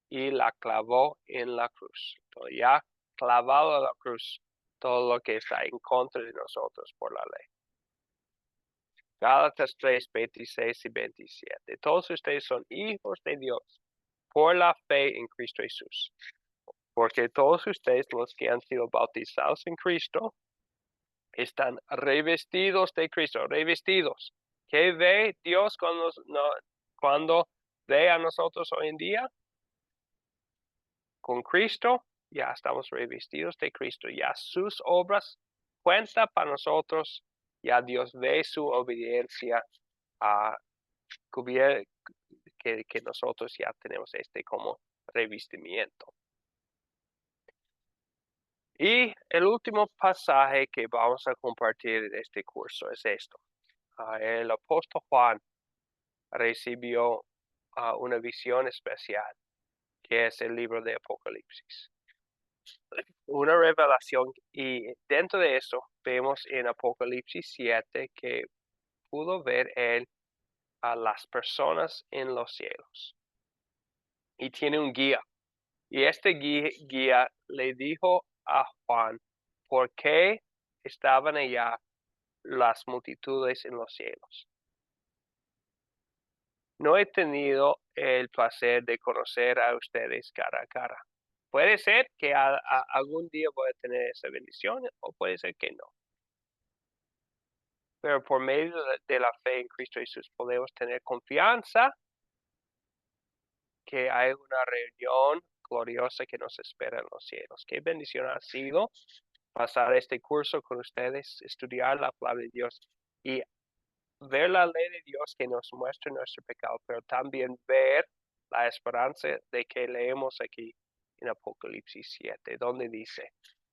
y la clavó en la cruz. Entonces, ya clavado en la cruz todo lo que está en contra de nosotros por la ley. Gálatas 3, 26 y 27. Todos ustedes son hijos de Dios por la fe en Cristo Jesús. Porque todos ustedes, los que han sido bautizados en Cristo, están revestidos de Cristo, revestidos. ¿Qué ve Dios cuando ve a nosotros hoy en día? Con Cristo ya estamos revestidos de Cristo, ya sus obras cuentan para nosotros, ya Dios ve su obediencia que nosotros ya tenemos como revestimiento. Y el último pasaje que vamos a compartir en este curso es esto. El apóstol Juan recibió una visión especial, que es el libro de Apocalipsis. Una revelación, y dentro de eso vemos en Apocalipsis 7 que pudo ver él a las personas en los cielos. Y tiene un guía. Y este guía le dijo a Juan por qué estaban allá las multitudes en los cielos. No he tenido el placer de conocer a ustedes cara a cara. Puede ser que algún día voy a tener esa bendición o puede ser que no. Pero por medio de la fe en Cristo Jesús podemos tener confianza que hay una reunión gloriosa que nos espera en los cielos. Qué bendición ha sido pasar este curso con ustedes, estudiar la palabra de Dios y ver la ley de Dios que nos muestra nuestro pecado, pero también ver la esperanza de que leemos aquí en Apocalipsis 7, donde dice: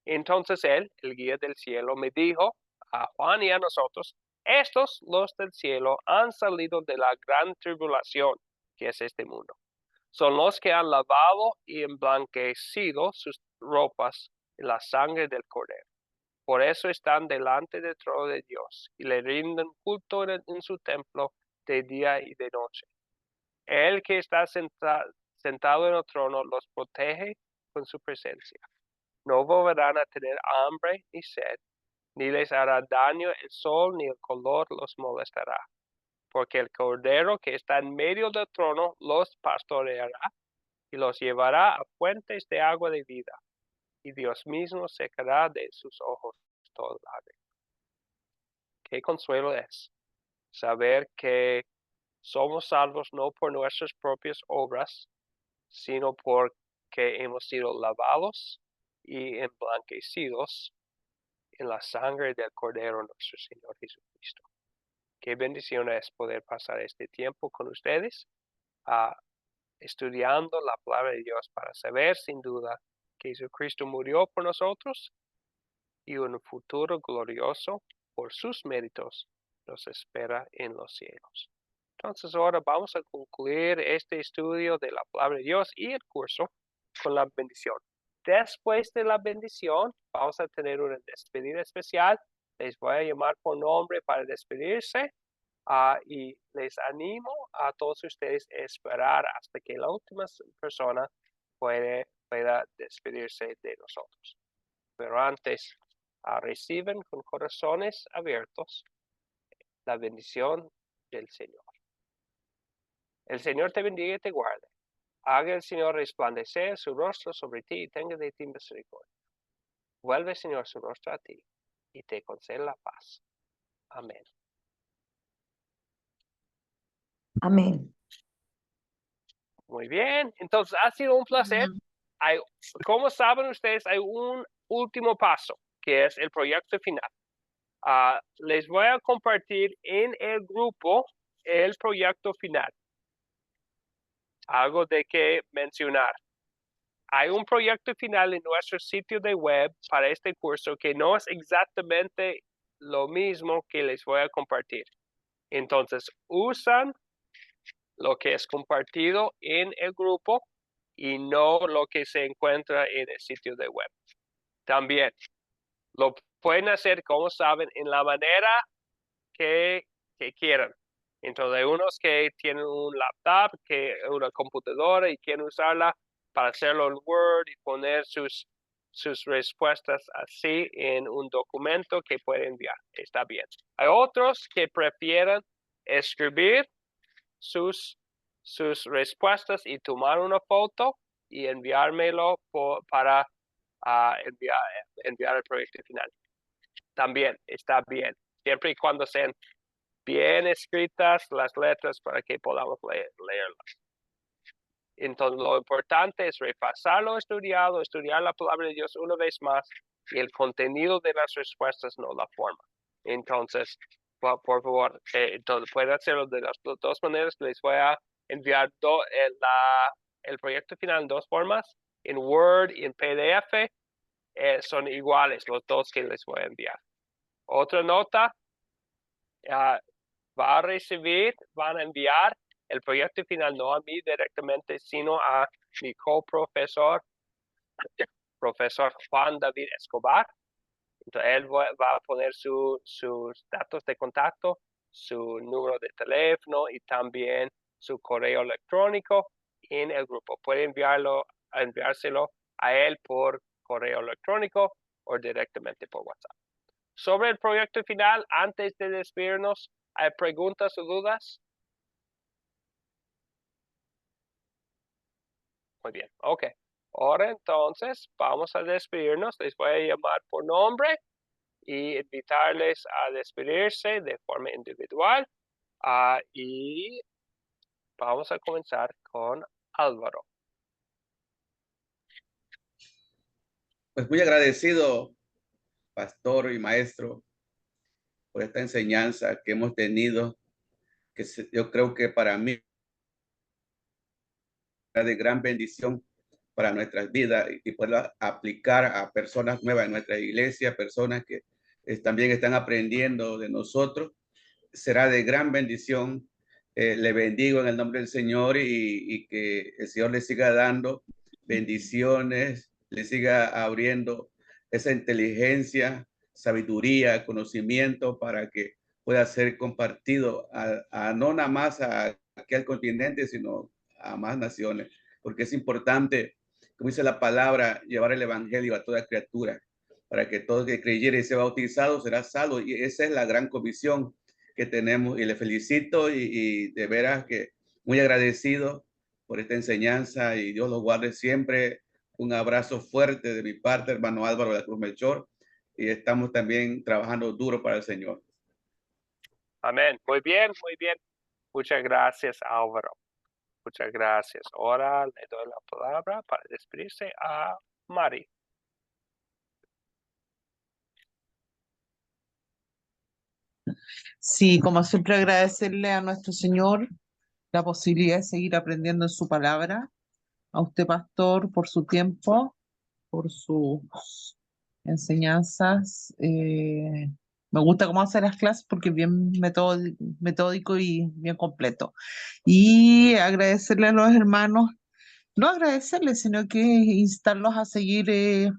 entonces él, el guía del cielo, me dijo a Juan y a nosotros: estos, los del cielo, han salido de la gran tribulación que es este mundo. Son los que han lavado y emblanquecido sus ropas en la sangre del Cordero. Por eso están delante del trono de Dios y le rinden culto en su templo de día y de noche. El que está sentado en el trono los protege con su presencia. No volverán a tener hambre ni sed, ni les hará daño el sol ni el calor los molestará. Porque el Cordero que está en medio del trono los pastoreará y los llevará a fuentes de agua de vida, y Dios mismo secará de sus ojos todo lágrima. Qué consuelo es saber que somos salvos no por nuestras propias obras, sino porque hemos sido lavados y emblanquecidos en la sangre del Cordero nuestro Señor Jesucristo. Qué bendición es poder pasar este tiempo con ustedes, estudiando la palabra de Dios para saber sin duda que Jesucristo murió por nosotros y un futuro glorioso por sus méritos nos espera en los cielos. Entonces ahora vamos a concluir este estudio de la palabra de Dios y el curso con la bendición. Después de la bendición vamos a tener una despedida especial. Les voy a llamar por nombre para despedirse. Y les animo a todos ustedes a esperar hasta que la última persona pueda despedirse de nosotros. Pero antes, reciben con corazones abiertos la bendición del Señor. El Señor te bendiga y te guarde. Haga el Señor resplandecer su rostro sobre ti y tenga de ti misericordia. Vuelve, Señor, su rostro a ti y te conceda la paz. Amén. Amén. Muy bien, entonces ha sido un placer. Como saben ustedes, hay un último paso, que es el proyecto final. Les voy a compartir en el grupo el proyecto final. Algo de que mencionar. Hay un proyecto final en nuestro sitio de web para este curso que no es exactamente lo mismo que les voy a compartir. Entonces, usan lo que es compartido en el grupo y no lo que se encuentra en el sitio de web. También lo pueden hacer, como saben, en la manera que quieran. Entonces hay unos que tienen un laptop, una computadora y quieren usarla para hacerlo en Word y poner sus sus respuestas así en un documento que puede enviar. Está bien. Hay otros que prefieren escribir sus respuestas y tomar una foto y enviármelo para enviar el proyecto final. También está bien, siempre y cuando sean bien escritas las letras para que podamos leerlas. Entonces, lo importante es repasar lo estudiado, estudiar la palabra de Dios una vez más y el contenido de las respuestas, no la forma. Entonces, por favor, entonces pueden hacerlo de las dos maneras. Les voy a enviar el proyecto final en dos formas, en Word y en PDF. Son iguales los dos que les voy a enviar. Otra nota, van a enviar el proyecto final no a mí directamente, sino a mi coprofesor, profesor Juan David Escobar. Entonces, él va a poner sus datos de contacto, su número de teléfono y también su correo electrónico en el grupo. Puede enviárselo a él por correo electrónico o directamente por WhatsApp. Sobre el proyecto final, antes de despedirnos, ¿hay preguntas o dudas? Muy bien, ok. Ahora entonces vamos a despedirnos. Les voy a llamar por nombre y invitarles a despedirse de forma individual. Y vamos a comenzar con Álvaro. Pues muy agradecido, pastor y maestro, por esta enseñanza que hemos tenido, que yo creo que para mí es de gran bendición para nuestras vidas y poder aplicar a personas nuevas en nuestra iglesia, personas que también están aprendiendo de nosotros. Será de gran bendición. Le bendigo en el nombre del Señor y que el Señor le siga dando bendiciones, le siga abriendo esa inteligencia, sabiduría, conocimiento para que pueda ser compartido no nada más aquí al continente, sino a más naciones, porque es importante, como dice la palabra, llevar el evangelio a toda criatura, para que todo que creyere y sea bautizado será salvo, y esa es la gran comisión que tenemos, y le felicito y de veras que muy agradecido por esta enseñanza y Dios lo guarde siempre. Un abrazo fuerte de mi parte, hermano Álvaro de la Cruz Melchor, y estamos también trabajando duro para el Señor. Amén. Muy bien, muy bien. Muchas gracias, Álvaro. Muchas gracias. Ahora le doy la palabra para despedirse a Mari. Sí, como siempre agradecerle a nuestro Señor la posibilidad de seguir aprendiendo en su palabra, a usted, pastor, por su tiempo, por sus enseñanzas. Me gusta cómo hace las clases porque es bien metódico y bien completo. Y agradecerle a los hermanos, no agradecerles, sino que instarlos a seguir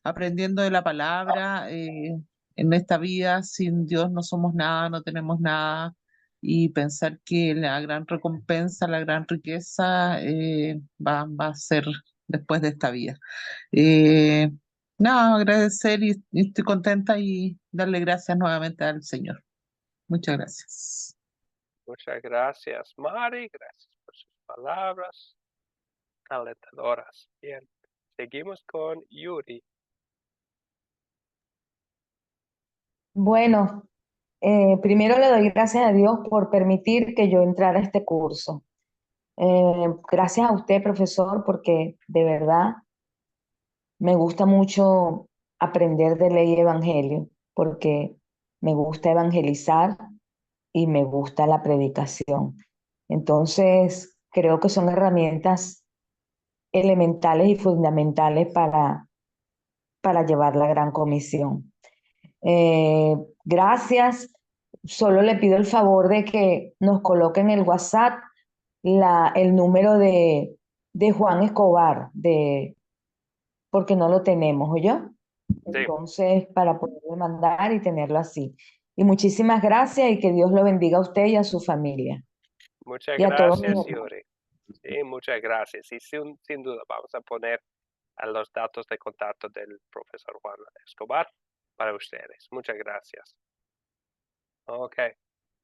aprendiendo de la palabra. En esta vida, sin Dios no somos nada, no tenemos nada. Y pensar que la gran recompensa, la gran riqueza va a ser después de esta vida. Nada, agradecer y estoy contenta y darle gracias nuevamente al Señor. Muchas gracias. Muchas gracias, Mari. Gracias por sus palabras alentadoras. Bien. Seguimos con Yuri. Bueno, primero le doy gracias a Dios por permitir que yo entrara a este curso. Gracias a usted, profesor, porque de verdad me gusta mucho aprender de ley y evangelio, porque me gusta evangelizar y me gusta la predicación. Entonces, creo que son herramientas elementales y fundamentales para llevar la gran comisión. Gracias. Solo le pido el favor de que nos coloquen en el WhatsApp el número de Juan Escobar, porque no lo tenemos, ¿oyó? Entonces, para poderle mandar y tenerlo así. Y muchísimas gracias y que Dios lo bendiga a usted y a su familia. Muchas Y a todos mis gracias, hermanos. Yuri. Sí, muchas gracias. Y sin duda vamos a poner a los datos de contacto del profesor Juan Escobar para ustedes. Muchas gracias. Ok,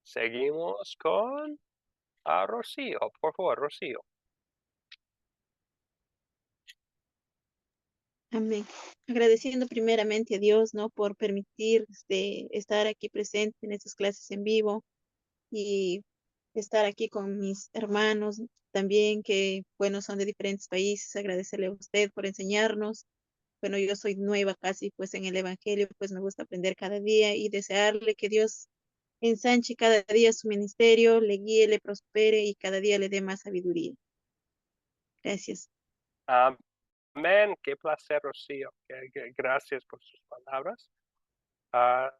seguimos con Rocío. Por favor, Rocío. Amén. Agradeciendo primeramente a Dios, ¿no? Por permitir estar aquí presente en estas clases en vivo y estar aquí con mis hermanos también, que, bueno, son de diferentes países. Agradecerle a usted por enseñarnos. Bueno, yo soy nueva casi, pues, en el Evangelio, pues me gusta aprender cada día y desearle que Dios ensanche cada día su ministerio, le guíe, le prospere y cada día le dé más sabiduría. Gracias. Amén. Qué placer, Rocío. Gracias por sus palabras.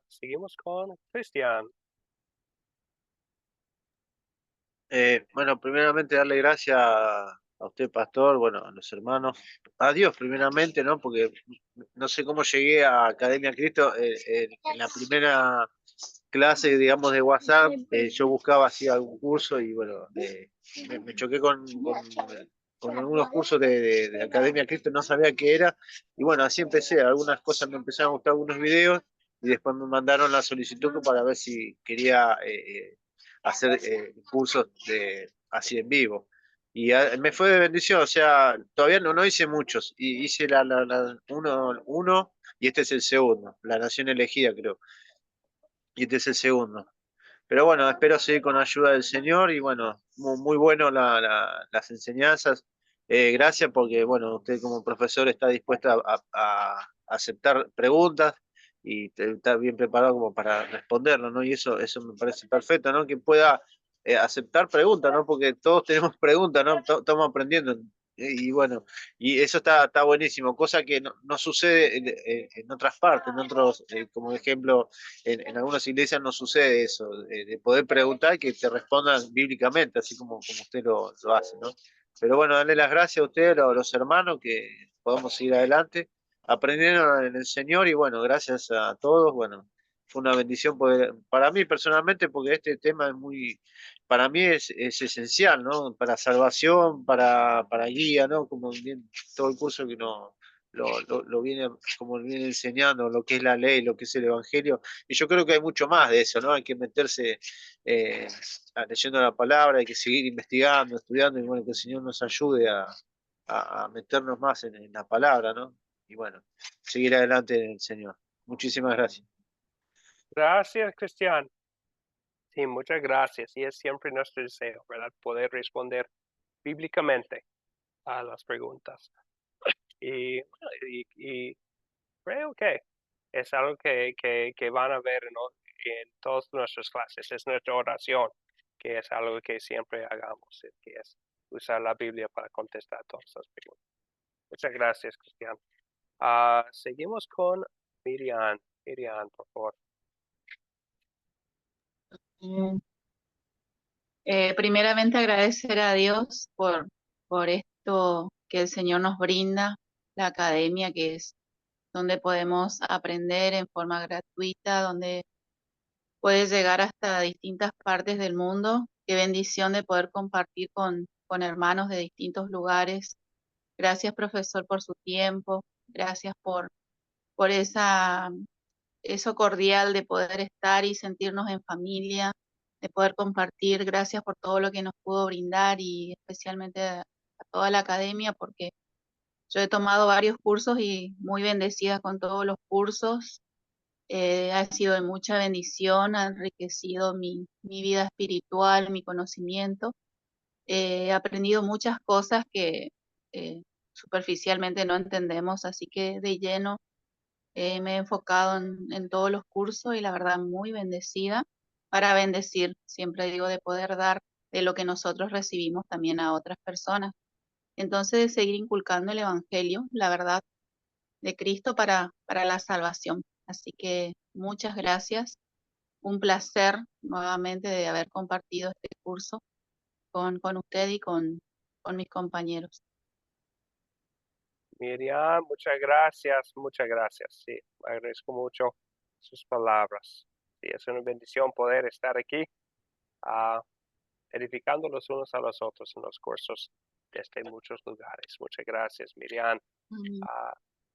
Seguimos con Cristian. Bueno, primeramente darle gracias a usted, pastor, bueno, a los hermanos, a Dios primeramente, ¿no? Porque no sé cómo llegué a Academia Cristo en la primera clase, digamos, de WhatsApp. Yo buscaba así algún curso y bueno, me choqué con algunos cursos de Academia Cristo, no sabía qué era y bueno, así empecé. Algunas cosas me empezaron a gustar, algunos videos y después me mandaron la solicitud para ver si quería hacer cursos así en vivo. Y me fue de bendición, o sea, todavía no hice muchos, y hice uno y este es el segundo, La Nación Elegida creo, y este es el segundo. Pero bueno, espero seguir con la ayuda del Señor y bueno, muy bueno las enseñanzas. Gracias porque bueno, usted como profesor está dispuesta a aceptar preguntas y está bien preparado como para responderlo, ¿no? Y eso me parece perfecto, ¿no? Que pueda aceptar preguntas, ¿no? Porque todos tenemos preguntas, ¿no? Estamos aprendiendo. Y bueno, y eso está buenísimo, cosa que no sucede en otras partes, en otros, como ejemplo, en algunas iglesias no sucede eso, de poder preguntar y que te respondan bíblicamente, así como usted lo hace, ¿no? Pero bueno, darle las gracias a usted, a los hermanos, que podamos seguir adelante, aprendiendo en el Señor y bueno, gracias a todos, bueno, fue una bendición para mí personalmente, porque este tema es para mí es esencial, ¿no? Para salvación, para guía, ¿no? Como bien todo el curso que lo viene, como viene enseñando, lo que es la ley, lo que es el Evangelio, y yo creo que hay mucho más de eso, ¿no? Hay que meterse leyendo la palabra, hay que seguir investigando, estudiando, y bueno, que el Señor nos ayude a meternos más en la palabra, ¿no? Y bueno, seguir adelante en el Señor. Muchísimas gracias. Gracias, Cristian. Sí, muchas gracias. Y es siempre nuestro deseo, ¿verdad? Poder responder bíblicamente a las preguntas. Y creo que es algo que van a ver en todas nuestras clases. Es nuestra oración, que es algo que siempre hagamos, que es usar la Biblia para contestar todas las preguntas. Muchas gracias, Cristian. Seguimos con Miriam. Miriam, por favor. Mm, Primeramente agradecer a Dios por esto que el Señor nos brinda, la academia, que es donde podemos aprender en forma gratuita, donde puedes llegar hasta distintas partes del mundo. Qué bendición de poder compartir con hermanos de distintos lugares. Gracias, profesor, por su tiempo. Gracias por eso cordial de poder estar y sentirnos en familia, de poder compartir. Gracias por todo lo que nos pudo brindar y especialmente a toda la academia, porque yo he tomado varios cursos y muy bendecida con todos los cursos. Ha sido de mucha bendición, ha enriquecido mi vida espiritual, mi conocimiento. He aprendido muchas cosas que superficialmente no entendemos, así que de lleno me he enfocado en todos los cursos y la verdad muy bendecida para bendecir. Siempre digo de poder dar de lo que nosotros recibimos también a otras personas. Entonces, de seguir inculcando el Evangelio, la verdad de Cristo para la salvación. Así que muchas gracias. Un placer nuevamente de haber compartido este curso con usted y con mis compañeros. Miriam, muchas gracias, muchas gracias. Sí, agradezco mucho sus palabras. Sí, es una bendición poder estar aquí edificando los unos a los otros en los cursos desde muchos lugares. Muchas gracias, Miriam. Amén.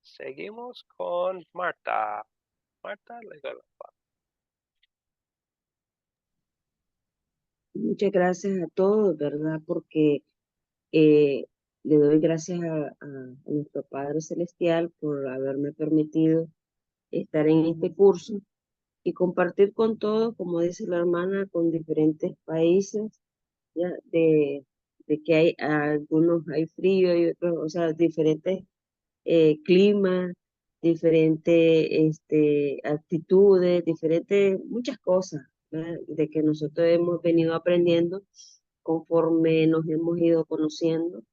Seguimos con Marta. Marta, le doy la palabra. Muchas gracias a todos, ¿verdad? Porque le doy gracias a nuestro Padre Celestial por haberme permitido estar en este curso y compartir con todos, como dice la hermana, con diferentes países, ¿ya? De que hay algunos hay frío y otros, o sea, diferentes climas, diferentes actitudes, diferentes, muchas cosas, ¿verdad? De que nosotros hemos venido aprendiendo conforme nos hemos ido conociendo.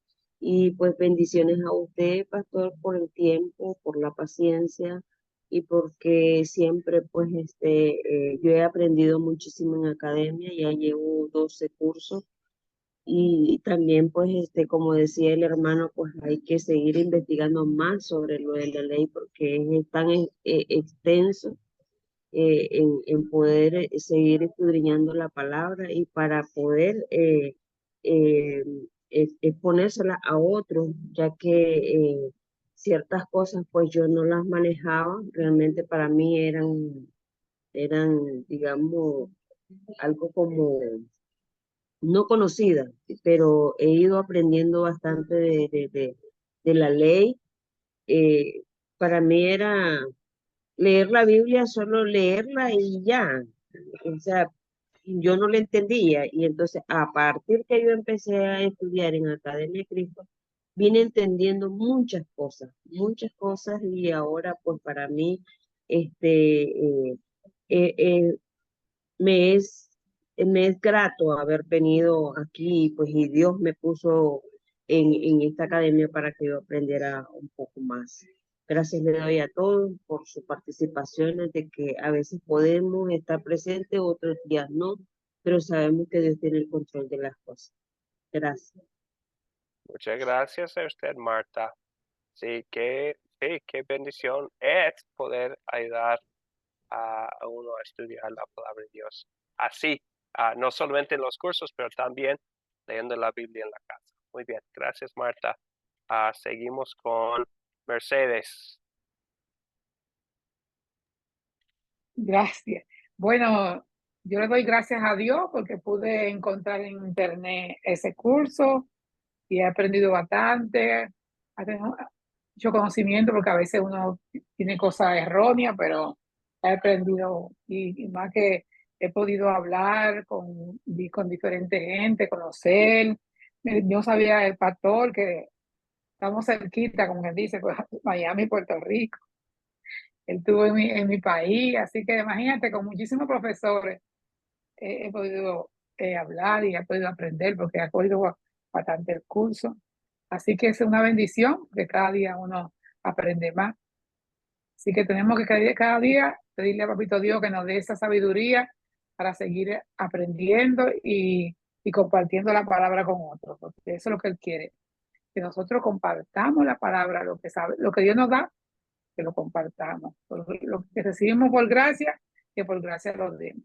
Y pues bendiciones a usted, pastor, por el tiempo, por la paciencia y porque siempre pues yo he aprendido muchísimo en academia, ya llevo 12 cursos y también, pues, como decía el hermano, pues hay que seguir investigando más sobre lo de la ley porque es tan extenso en poder seguir escudriñando la palabra y para poder eh, exponérsela a otros, ya que ciertas cosas, pues yo no las manejaba, realmente para mí eran, digamos, algo como no conocida, pero he ido aprendiendo bastante de la ley. Eh, para mí era leer la Biblia, solo leerla y ya. O sea, yo no la entendía. Y entonces, a partir que yo empecé a estudiar en Academia de Cristo, vine entendiendo muchas cosas, y ahora, pues para mí, eh, eh, me es, me es grato haber venido aquí, pues, y Dios me puso en esta academia para que yo aprendiera un poco más. Gracias le doy a todos por su participación, de que a veces podemos estar presentes, otros días no, pero sabemos que Dios tiene el control de las cosas. Gracias. Muchas gracias a usted, Marta. Sí, qué bendición es poder ayudar a uno a estudiar la palabra de Dios. Así, no solamente en los cursos, pero también leyendo la Biblia en la casa. Muy bien, gracias, Marta. Seguimos con Mercedes. Gracias. Bueno, yo le doy gracias a Dios porque pude encontrar en internet ese curso y he aprendido bastante. Ha tenido mucho conocimiento porque a veces uno tiene cosas erróneas, pero he aprendido y más que he podido hablar con diferente gente, conocer. Yo sabía el pastor que estamos cerquita, como que dice, pues, Miami, Puerto Rico. Él estuvo en mi país, así que imagínate, con muchísimos profesores he podido hablar y he podido aprender porque he podido bastante el curso. Así que es una bendición que cada día uno aprende más. Así que tenemos que cada día pedirle a Papito Dios que nos dé esa sabiduría para seguir aprendiendo y compartiendo la palabra con otros, porque eso es lo que Él quiere, que nosotros compartamos la palabra, lo que sabe, lo que Dios nos da, que lo compartamos, lo que recibimos por gracia, que por gracia lo demos.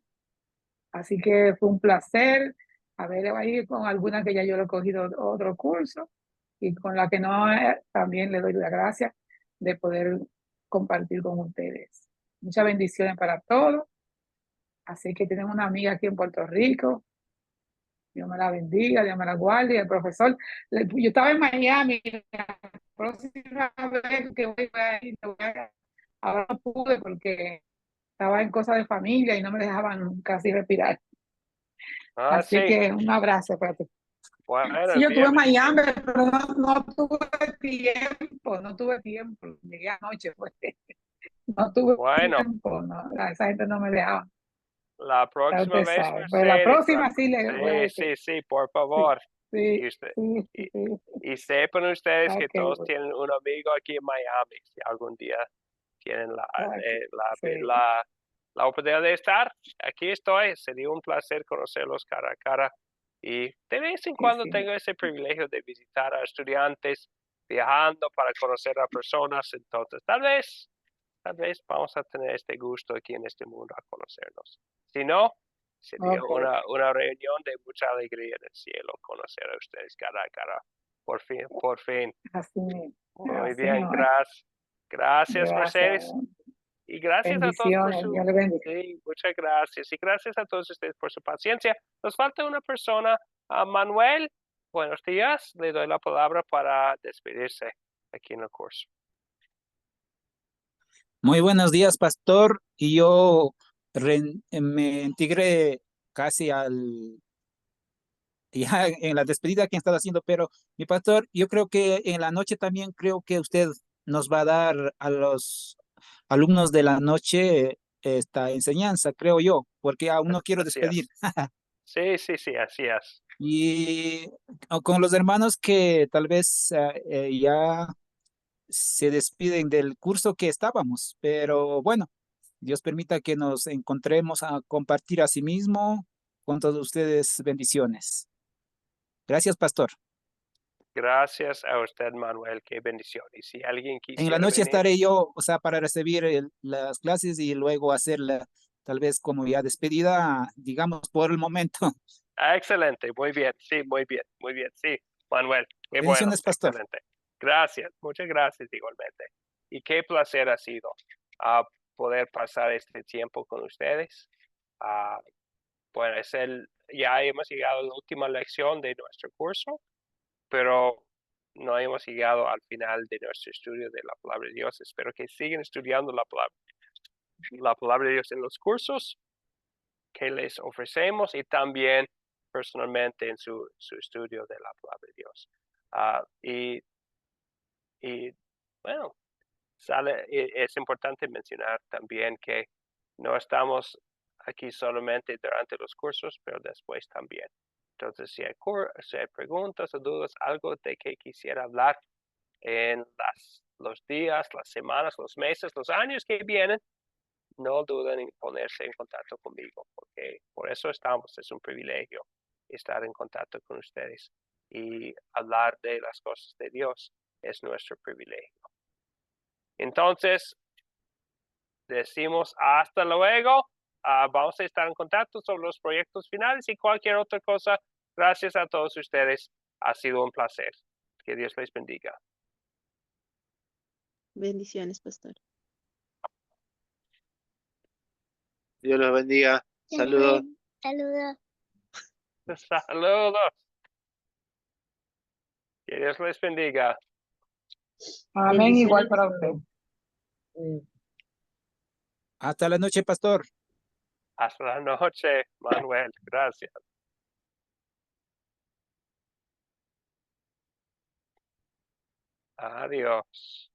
Así que fue un placer haber ahí con algunas que ya yo lo he cogido otro curso y con la que no, también le doy las gracias de poder compartir con ustedes. Muchas bendiciones para todos. Así que tenemos una amiga aquí en Puerto Rico. Dios me la bendiga, Dios me la guarde. Y el profesor, yo estaba en Miami, la próxima vez que voy a ir, ahora no pude porque estaba en cosas de familia y no me dejaban casi respirar. Así Sí. que un abrazo para ti. Bueno, Sí, yo estuve en bien. Miami, pero no tuve tiempo. Llegué anoche, pues. No tuve Bueno, tiempo, no, esa gente no me dejaba. la Ya próxima usted vez, sabe. Pero la Mercedes. próxima sí le voy a decir. Sí, por Sí, favor. sí, Y, usted, sí, y, sí. y sepan ustedes que Ok, todos pues, tienen un amigo aquí en Miami. Si algún día tienen sí. la oportunidad de estar, aquí estoy. Sería un placer conocerlos cara a cara. Y de vez en Sí, cuando sí. tengo ese privilegio de visitar a estudiantes viajando para conocer a personas. Entonces, tal vez vamos a tener este gusto aquí en este mundo a conocernos. Si no, sería Ok, una reunión de mucha alegría en el cielo conocer a ustedes cara a cara. Por fin, por fin. Así mismo. Muy Así bien, mismo es. gracias. Gracias, Gracias. Mercedes. Y gracias a todos por Bendiciones. Dios le bendiga. Sí, muchas gracias. Y gracias a todos ustedes por su paciencia. Nos falta una persona. Manuel, buenos días. Le doy la palabra para despedirse aquí en el curso. Muy buenos días, pastor. Y yo me integré casi ya en la despedida que han estado haciendo, pero mi pastor, yo creo que en la noche también creo que usted nos va a dar a los alumnos de la noche esta enseñanza, creo yo, porque aún no quiero Así despedir. es. Sí, así es. Y con los hermanos que tal vez ya se despiden del curso que estábamos, pero bueno, Dios permita que nos encontremos a compartir a sí mismo con todos ustedes. Bendiciones. Gracias, pastor. Gracias a usted, Manuel. Qué bendición. Y si alguien En la quisiera noche venir, estaré yo, o sea, para recibir las clases y luego hacerla tal vez como ya despedida, digamos, por el momento. excelente, muy bien, sí, muy bien, sí, Manuel, qué bueno, Bendiciones, pastor. excelente. Gracias, muchas gracias igualmente. Y qué placer ha sido poder pasar este tiempo con ustedes. Ah, bueno, ya hemos llegado a la última lección de nuestro curso, pero no hemos llegado al final de nuestro estudio de la palabra de Dios. Espero que sigan estudiando la palabra de Dios en los cursos que les ofrecemos y también personalmente en su estudio de la palabra de Dios. Y bueno, es importante mencionar también que no estamos aquí solamente durante los cursos, pero después también. Entonces, si hay preguntas o dudas, algo de que quisiera hablar en los días, las semanas, los meses, los años que vienen, no duden en ponerse en contacto conmigo, porque por eso estamos, es un privilegio estar en contacto con ustedes y hablar de las cosas de Dios es nuestro privilegio. Entonces, decimos hasta luego, vamos a estar en contacto sobre los proyectos finales y cualquier otra cosa. Gracias a todos ustedes, ha sido un placer. Que Dios les bendiga. Bendiciones, pastor. Dios los bendiga. Saludos. Saludos. Saludos. Que Dios les bendiga. Amén, igual Bendiciones. para usted. Hasta la noche, pastor. Hasta la noche, Manuel. Gracias. Adiós.